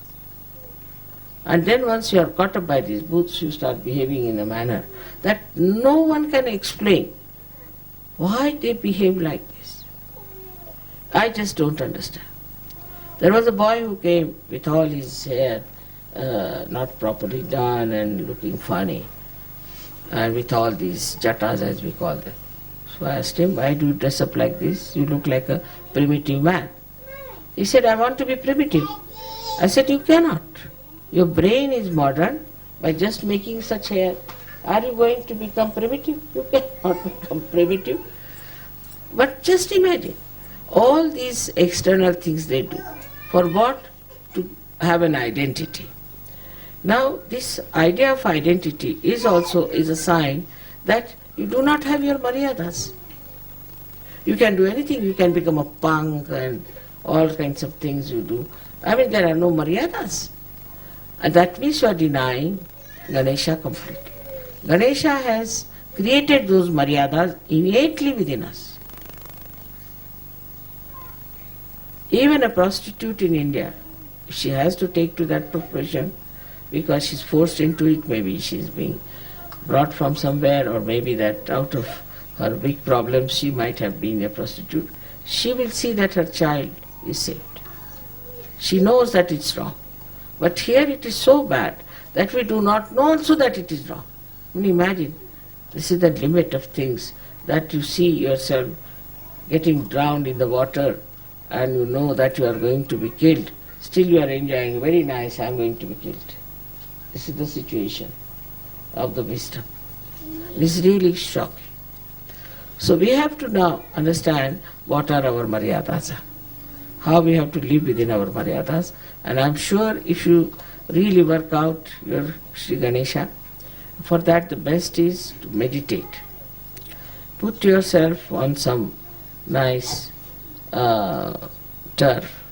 And then once you are caught up by these booths, you start behaving in a manner that no one can explain why they behave like this. I just don't understand. There was a boy who came with all his hair not properly done and looking funny, and with all these jattas as we call them. So I asked him, why do you dress up like this? You look like a primitive man. He said, I want to be primitive. I said, you cannot. Your brain is modern. By just making such hair, are you going to become primitive? You cannot become primitive. But just imagine, all these external things they do. For what? To have an identity. Now, this idea of identity is also a sign that you do not have your maryadas. You can do anything. You can become a punk and all kinds of things you do. I mean, there are no maryadas. And that means you are denying Ganesha completely. Ganesha has created those maryadas innately within us. Even a prostitute in India, if she has to take to that profession because she's forced into it, maybe she's being brought from somewhere, or maybe that out of her big problems she might have been a prostitute, she will see that her child is saved. She knows that it's wrong. But here it is so bad that we do not know also that it is wrong. I mean, imagine, this is the limit of things, that you see yourself getting drowned in the water and you know that you are going to be killed. Still you are enjoying, very nice, I am going to be killed. This is the situation of the wisdom. This is really shocking. So we have to now understand what are our maryadas, how we have to live within our maryadas. And I am sure if you really work out your Sri Ganesha, for that the best is to meditate. Put yourself on some nice turf,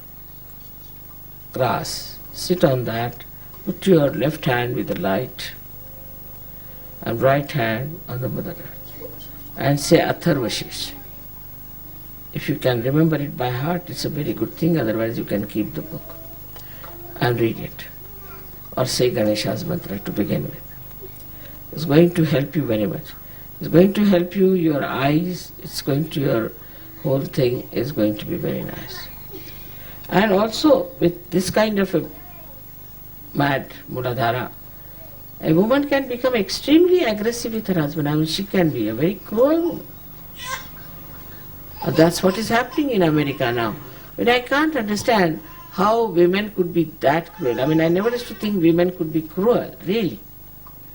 grass, sit on that, put your left hand with the light and right hand on the Mother Earth and say Atharvashish. If you can remember it by heart, it's a very good thing, otherwise you can keep the book and read it. Or say Ganesha's mantra to begin with. It's going to help you very much. It's going to help you, your eyes, it's going to, your whole thing is going to be very nice. And also with this kind of a mad Muladhara, a woman can become extremely aggressive with her husband. I mean, she can be a very cruel woman. And that's what is happening in America now. But I can't understand how women could be that cruel. I mean, I never used to think women could be cruel, really.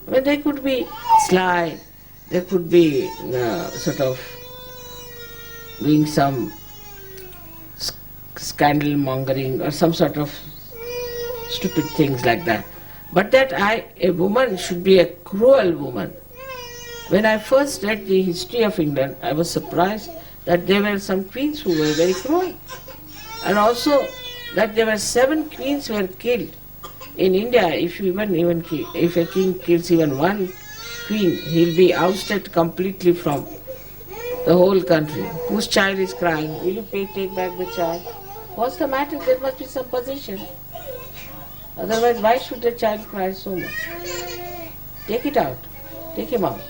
I mean, they could be sly, they could be sort of doing some scandal mongering or some sort of stupid things like that. But that a woman should be a cruel woman. When I first read the history of England, I was surprised that there were some queens who were very cruel. And also that there were 7 queens who were killed. In India, if a king kills even one queen, he'll be ousted completely from the whole country. Whose child is crying? Will you take back the child? What's the matter? There must be some possession. Otherwise, why should the child cry so much? Take it out. Take him out.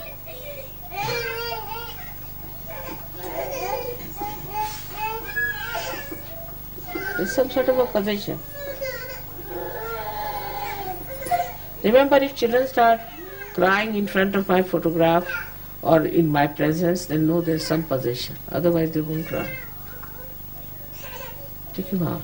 There's some sort of a possession. Remember, if children start crying in front of my photograph or in my presence, then know there's some possession. Otherwise they won't cry. Take him out.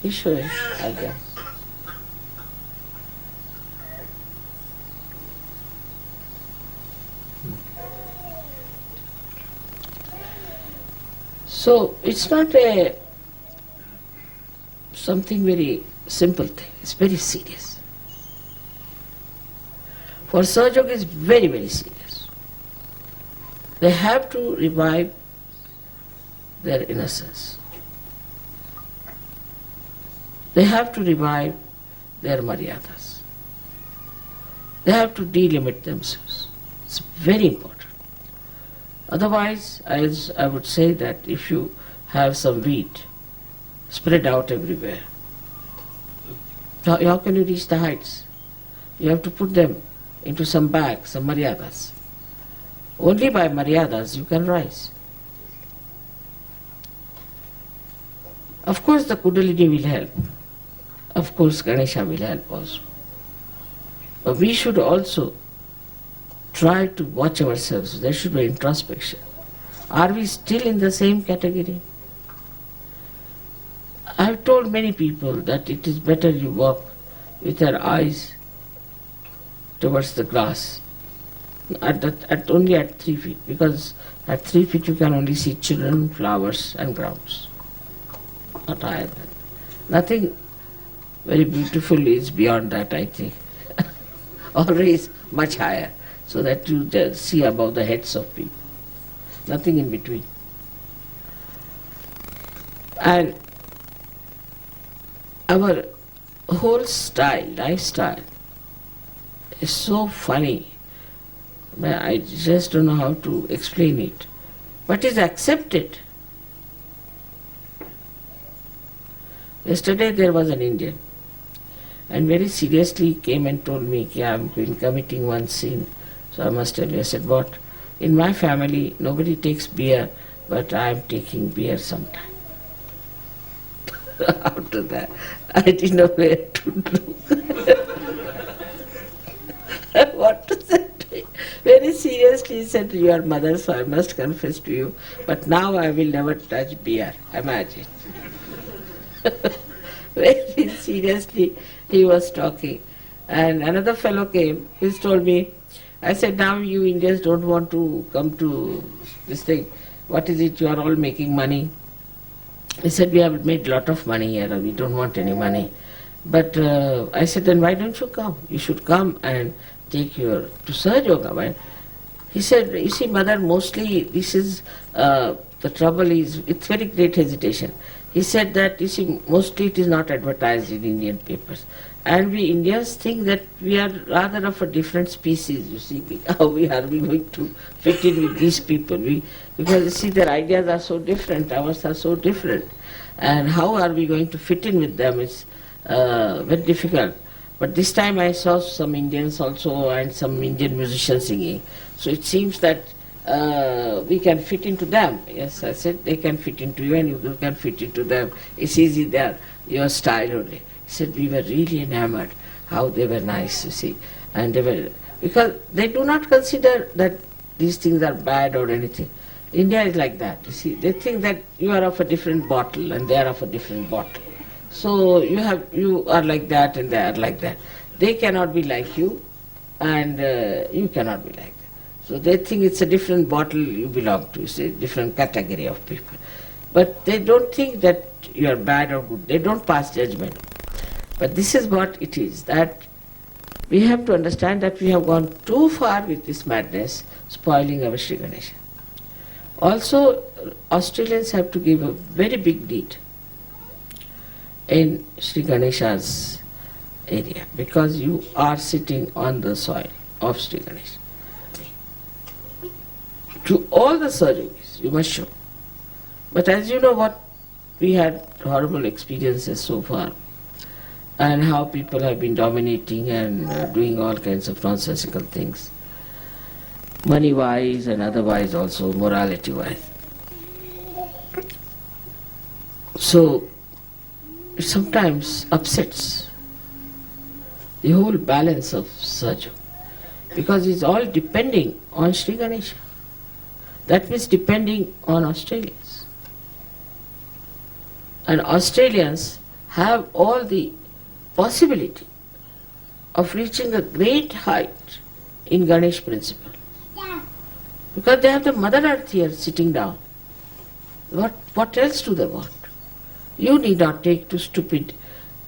Ishwari, I guess. So it's not something very simple thing. It's very serious. for Sahajog is very, very serious. They have to revive their innocence. They have to revive their maryadas. They have to delimit themselves. It's very important. Otherwise, as I would say that if you have some wheat spread out everywhere, how can you reach the heights? You have to put them into some bags, some maryadas. Only by maryadas you can rise. Of course the Kundalini will help. Of course Ganesha will help also. But we should also try to watch ourselves. There should be introspection. Are we still in the same category? I have told many people that it is better you walk with your eyes towards the glass, only at 3 feet, because at 3 feet you can only see children, flowers and grounds. Not higher than. Nothing very beautiful is beyond that, I think. Always much higher, so that you just see above the heads of people. Nothing in between. And our whole style, lifestyle, is so funny. I just don't know how to explain it. But is accepted. Yesterday there was an Indian, and very seriously came and told me, I have been committing one sin. So I must tell you. I said, what? In my family nobody takes beer, but I am taking beer sometime. After that, I didn't know where to look. What to say to him. Very seriously he said, you are mother, so I must confess to you, but now I will never touch beer. Imagine. Very seriously he was talking. And another fellow came, he told me, I said, now you Indians don't want to come to this thing. What is it, you are all making money? He said, we have made a lot of money here, we don't want any money. But I said, then why don't you come? You should come and take your to Sahaja Yoga. He said, you see mother, mostly this is, the trouble is, it's very great hesitation. He said that, you see, mostly it is not advertised in Indian papers. And we Indians think that we are rather of a different species, you see. How we are going to fit in with these people? Because you see, their ideas are so different, ours are so different. And how are we going to fit in with them? It's very difficult. But this time I saw some Indians also and some Indian musicians singing. So it seems that we can fit into them. Yes, I said they can fit into you and you can fit into them. It's easy there, your style only. He said we were really enamored how they were nice, you see. And they were, because they do not consider that these things are bad or anything. India is like that, you see. They think that you are of a different bottle and they are of a different bottle. So you are like that and they are like that. They cannot be like you and you cannot be like that. So they think it's a different bottle you belong to, it's a different category of people. But they don't think that you are bad or good. They don't pass judgment. But this is what it is, that we have to understand that we have gone too far with this madness, spoiling our Sri Ganesha. Also, Australians have to give a very big deed in Sri Ganesha's area, because you are sitting on the soil of Sri Ganesha. To all the Sahajogis, you must show. But as you know what, we had horrible experiences so far, and how people have been dominating and doing all kinds of nonsensical things, money-wise and otherwise also, morality-wise. So, it sometimes upsets the whole balance of Sahaja, because it's all depending on Sri Ganesha. That means depending on Australians. And Australians have all the possibility of reaching a great height in Ganesh principle. Because they have the Mother Earth here sitting down. What else do they want? You need not take to stupid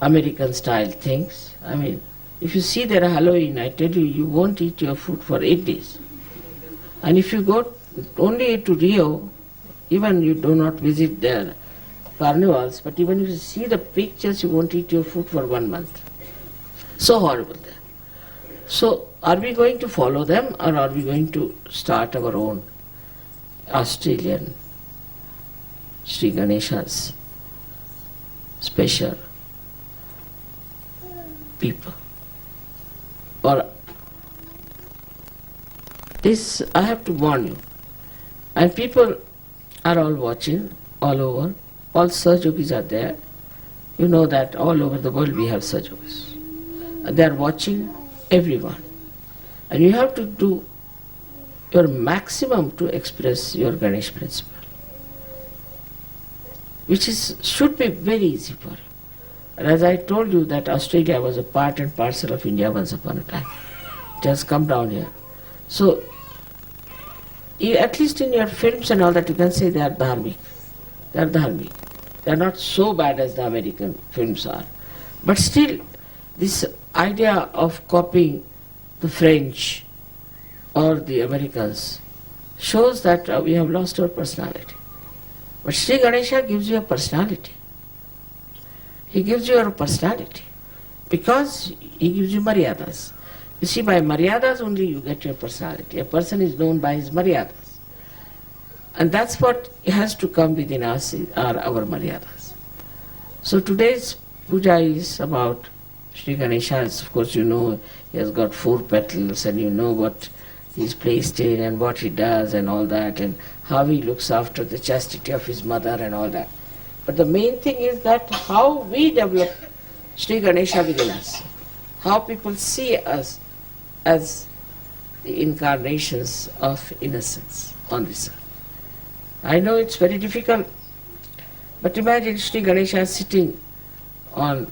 American style things. I mean, If you see their Halloween, I tell you, you won't eat your food for 8 days. And if you go only to Rio, even you do not visit their carnivals, but even if you see the pictures, you won't eat your food for 1 month. So horrible there. So are we going to follow them, or are we going to start our own Australian Sri Ganesha's special people? Or this, I have to warn you, and people are all watching all over. All Sahajogis are there. You know that all over the world we have Sahajogis. They are watching everyone. And you have to do your maximum to express your Ganesh principle, which should be very easy for you. And as I told you that Australia was a part and parcel of India once upon a time. It has come down here. So, at least in your films and all that, you can say they are dharmic. They are dharmic. They are not so bad as the American films are. But still, this idea of copying the French or the Americans shows that we have lost our personality. But Sri Ganesha gives you a personality. He gives you a personality because he gives you maryadas. You see, by maryadas only you get your personality. A person is known by his maryadas. And that's what has to come within us, are our maryadas. So today's puja is about Sri Ganesha. Of course, you know he has got 4 petals, and you know what he's placed in and what he does and all that, and how he looks after the chastity of his mother and all that. But the main thing is that how we develop Sri Ganesha within us, how people see us as the incarnations of innocence on this earth. I know it's very difficult, but imagine Sri Ganesha sitting on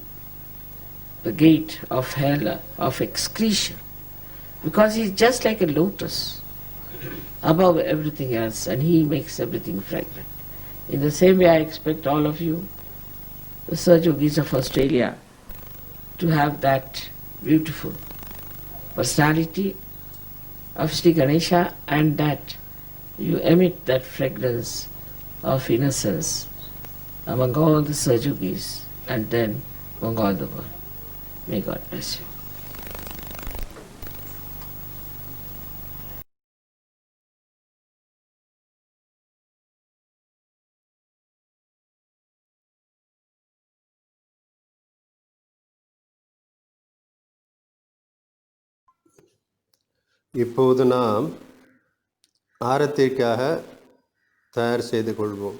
the gate of hell, of excretion, because he's just like a lotus above everything else, and he makes everything fragrant. In the same way, I expect all of you, the Sahajogis of Australia, to have that beautiful personality of Sri Ganesha, and that you emit that fragrance of innocence among all the Sahajogis and then among all the world. May God bless you. இப்போது நாம் ஆரத்திற்காக தயார் செய்து கொள்வோம்.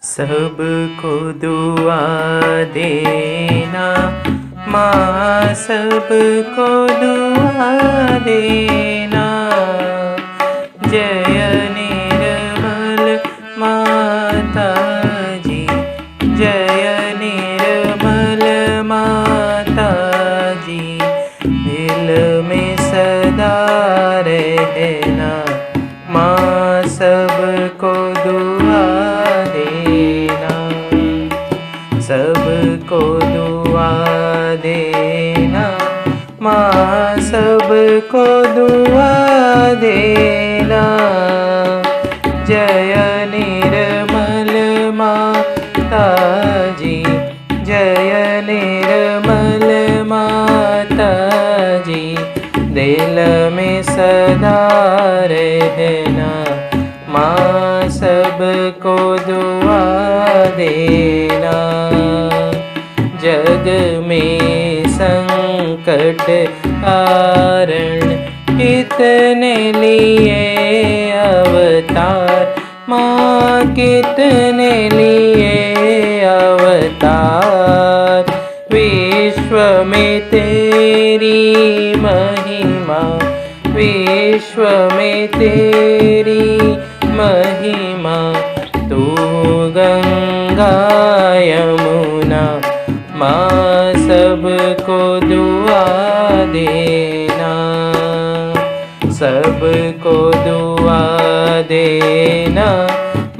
सबको दुआ देना माँ, सबको दुआ देना। जय निर्मल माता जी, जय निर्मल माता जी। दिल में सदा रहना माँ, सबको दुआ देना, सबको दुआ देना माँ, सबको दुआ देना। जय निर्मल माता जी, जय निर्मल माता जी, दिल में सदा रहना, माँ सबको दुआ देना। जग में संकट कारण कितने लिए अवतार, माँ कितने लिए अवतार। विश्व में तेरी महिमा, विश्व में तेरी महिमा, तू गंगा यमुना, माँ सबको दुआ देना, सबको दुआ देना,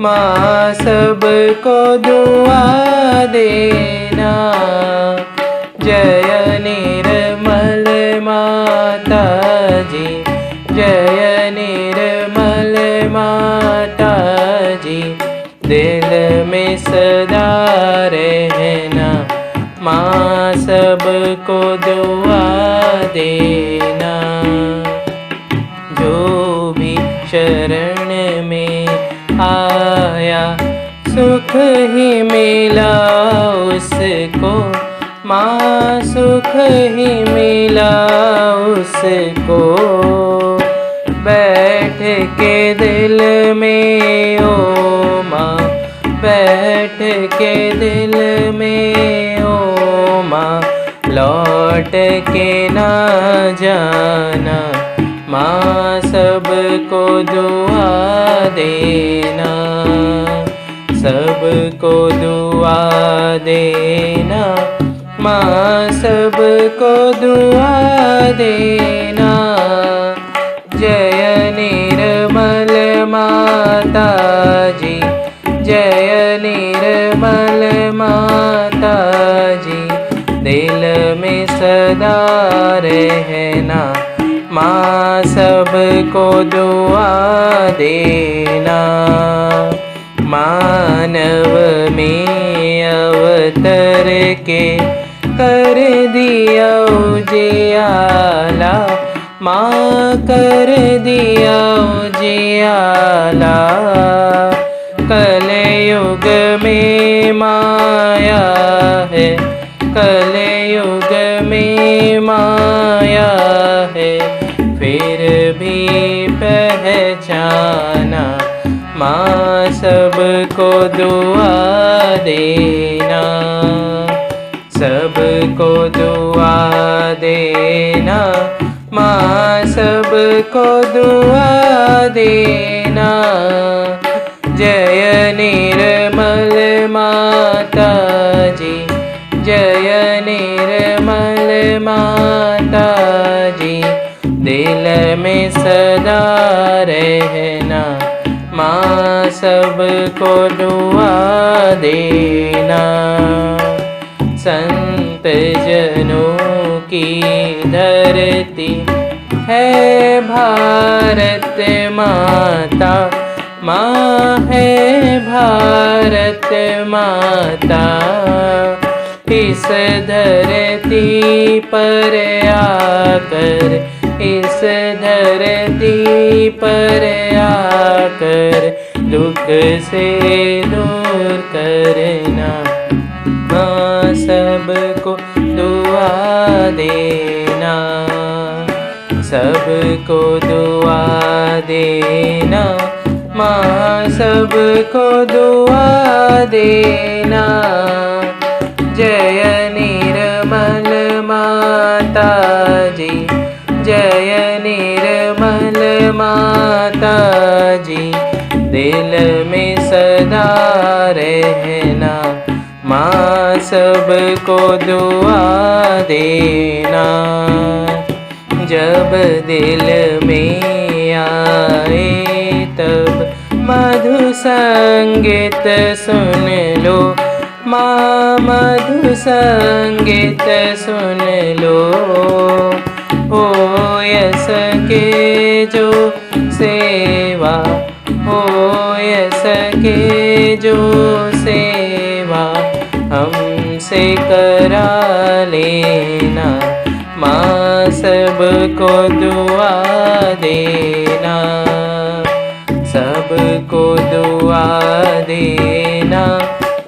माँ सबको दुआ देना। जय निर्मल माता जी, जय निर्मल माता जी, दिल में सदा रहना, माँ सबको दुआ देना। जो भी शरण में आया सुख ही मिला उसको, माँ सुख ही मिला उसको। बैठ के दिल में ओ माँ, बैठ के दिल में ओ माँ, लौट के ना जाना, माँ सबको दुआ देना, सबको दुआ देना, माँ सबको दुआ देना। जय निर्मल माता जी, जय निर्मल माता जी, दिल में सदा रहना, माँ सबको दुआ देना। मानव में अवतर के कर दिया उजियाला, माँ कर दिया उजियाला। कलयुग में माया है, कलयुग में माया है, फिर भी पहचाना, माँ सबको दुआ देना, सबको दुआ देना, माँ सबको दुआ देना। जय निर्मल माता जी, जय निर्मल माता जी, दिल में सदा रहना, माँ सबको दुआ देना। संत जनों की धरती है भारत माता, माँ है भारत माता। इस धरती पर आकर, इस धरती पर आकर, दुख से दूर करना, माँ सबको दुआ देना, सबको दुआ देना, माँ सबको दुआ देना। जय निर्मल माता जी, जय निर्मल माता जी, दिल में सदा रहना, माँ सबको दुआ देना। जब दिल में आए तब मधु संगीत सुन लो, माँ मधु संगीत सुन लो। हो यस के जो सेवा, हो यस के जो सेवा, हम से करा लेना, माँ सबको दुआ देना, सबको दुआ देना,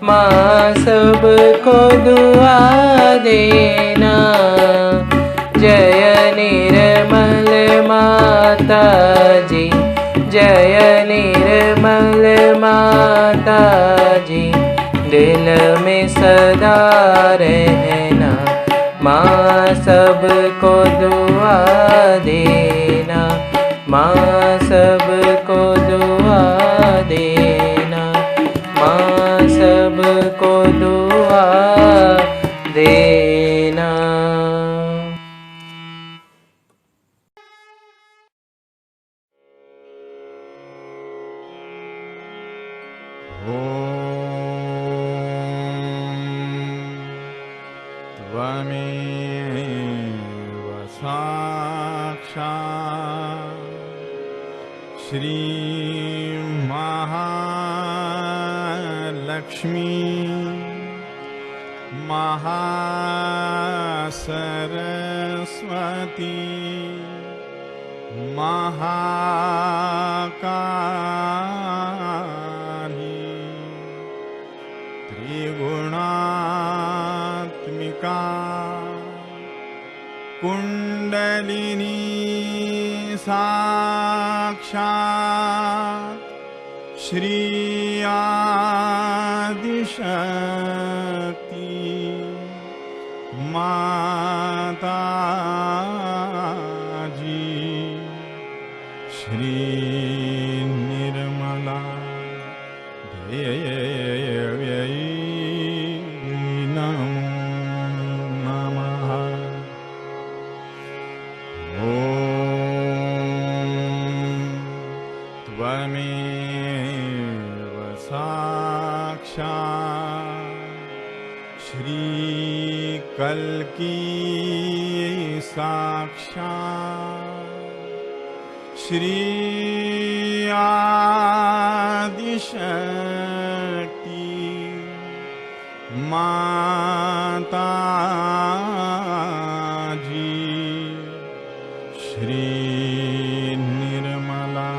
माँ सबको दुआ देना। जय निर्मल माता जी, जय निर्मल माता जी, दिल में सदा रहना, माँ सबको दुआ देना, माँ सबको दुआ देना, माँ सबको दुआ देना। त्वमेव साक्षात् श्री महालक्ष्मी महासरस्वती महाकाली त्रिगुणात्मिका कुंडलिनी साक्षात् श्री आदिशक्ति माता जी, श्री निर्मला देव्यै नमो नमः। त्वमेव साक्षात् श्री कल्की साक्षात् श्री आदिशक्ति माता जी, श्री निर्मला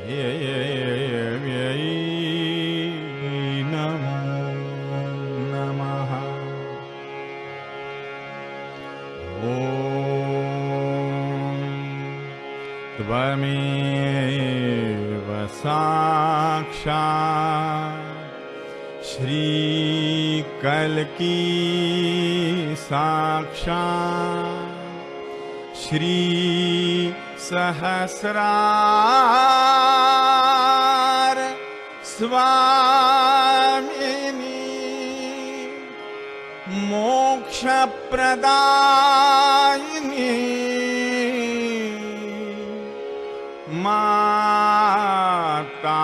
देव्यै नमो नमः। त्वमेव साक्षात् श्री कल्की साक्षात् श्री सहस्रार स्वामिनी मोक्षप्रदायिनी माता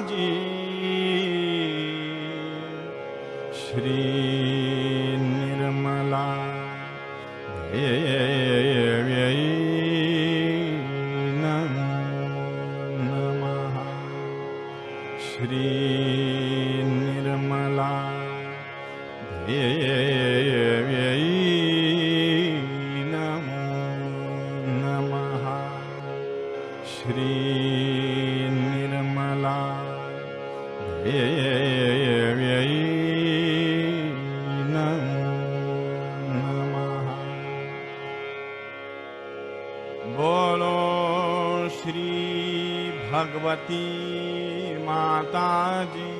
जी, श्री निर्मला देव्यै नमो नमः। श्री निर्मला देव्यै नमो नमः। श्री निर्मला देव्यै नमो नमः। बोलो श्री भगवती माता जी,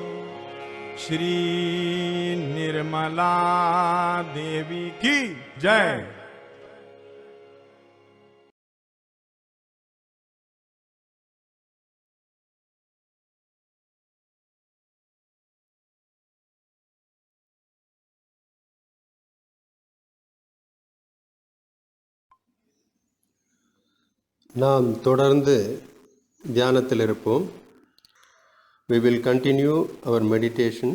श्री निर्मला देवी की जय। நாம் தொடர்ந்து தியானத்தில் இருப்போம். We will continue our meditation.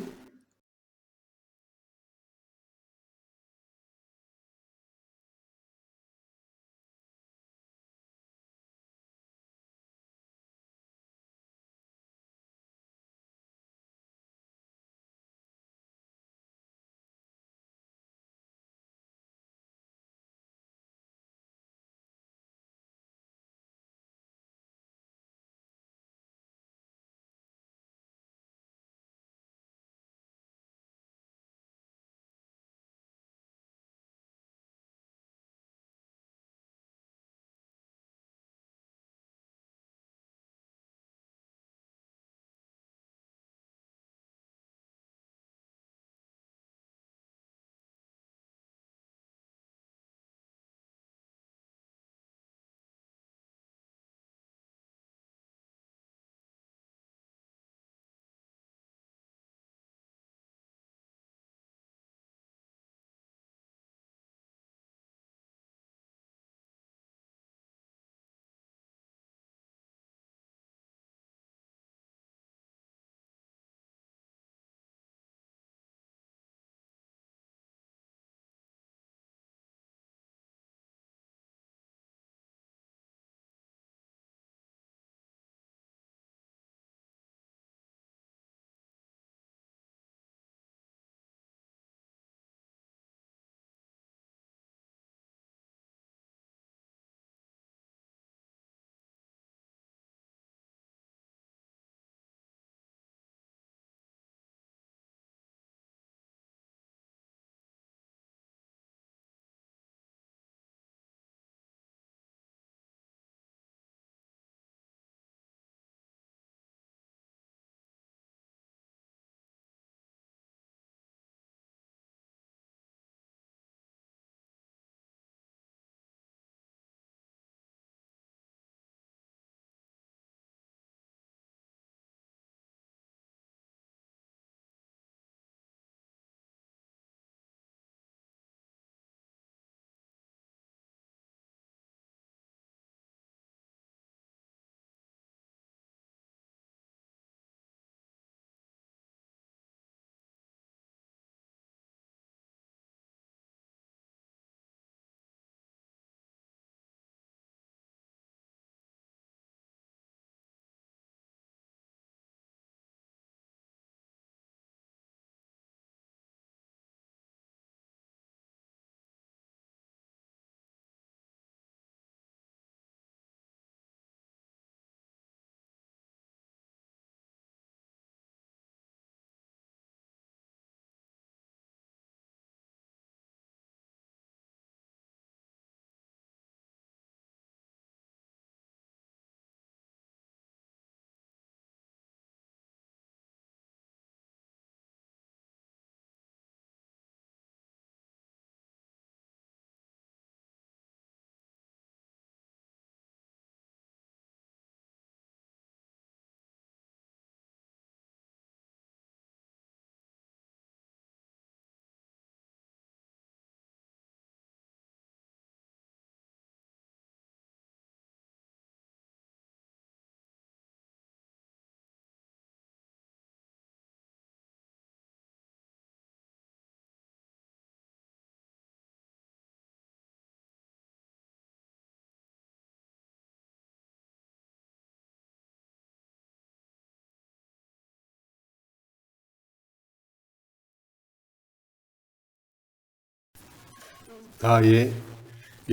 தாயே,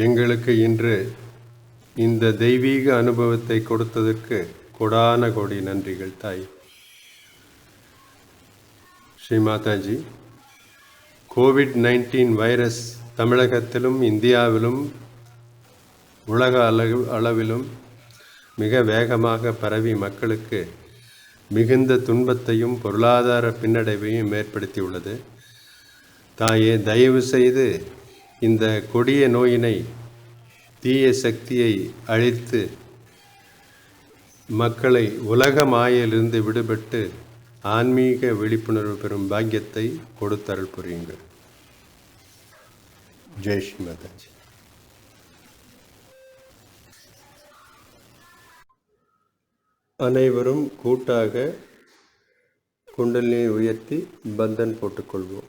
எங்களுக்கு இன்று இந்த தெய்வீக அனுபவத்தை கொடுத்ததற்கு கொடான கோடி நன்றிகள் தாய். ஸ்ரீ மாதாஜி, கோவிட்-19 வைரஸ் தமிழகத்திலும் இந்தியாவிலும் உலக அளவிலும் மிக வேகமாக பரவி மக்களுக்கு மிகுந்த துன்பத்தையும் பொருளாதார பின்னடைவையும் ஏற்படுத்தியுள்ளது. தாயே, தயவு செய்து இந்த கொடிய நோயினை, தீய சக்தியை அழித்து மக்களை உலக மாயிலிருந்து விடுபட்டு ஆன்மீக விழிப்புணர்வு பெறும் பாக்கியத்தை கொடுத்தருள் புரியுங்கள். ஜெய் ஸ்ரீ மாதாஜி. அனைவரும் கூட்டாக குண்டலினியை உயர்த்தி பந்தன் போட்டுக்கொள்வோம்.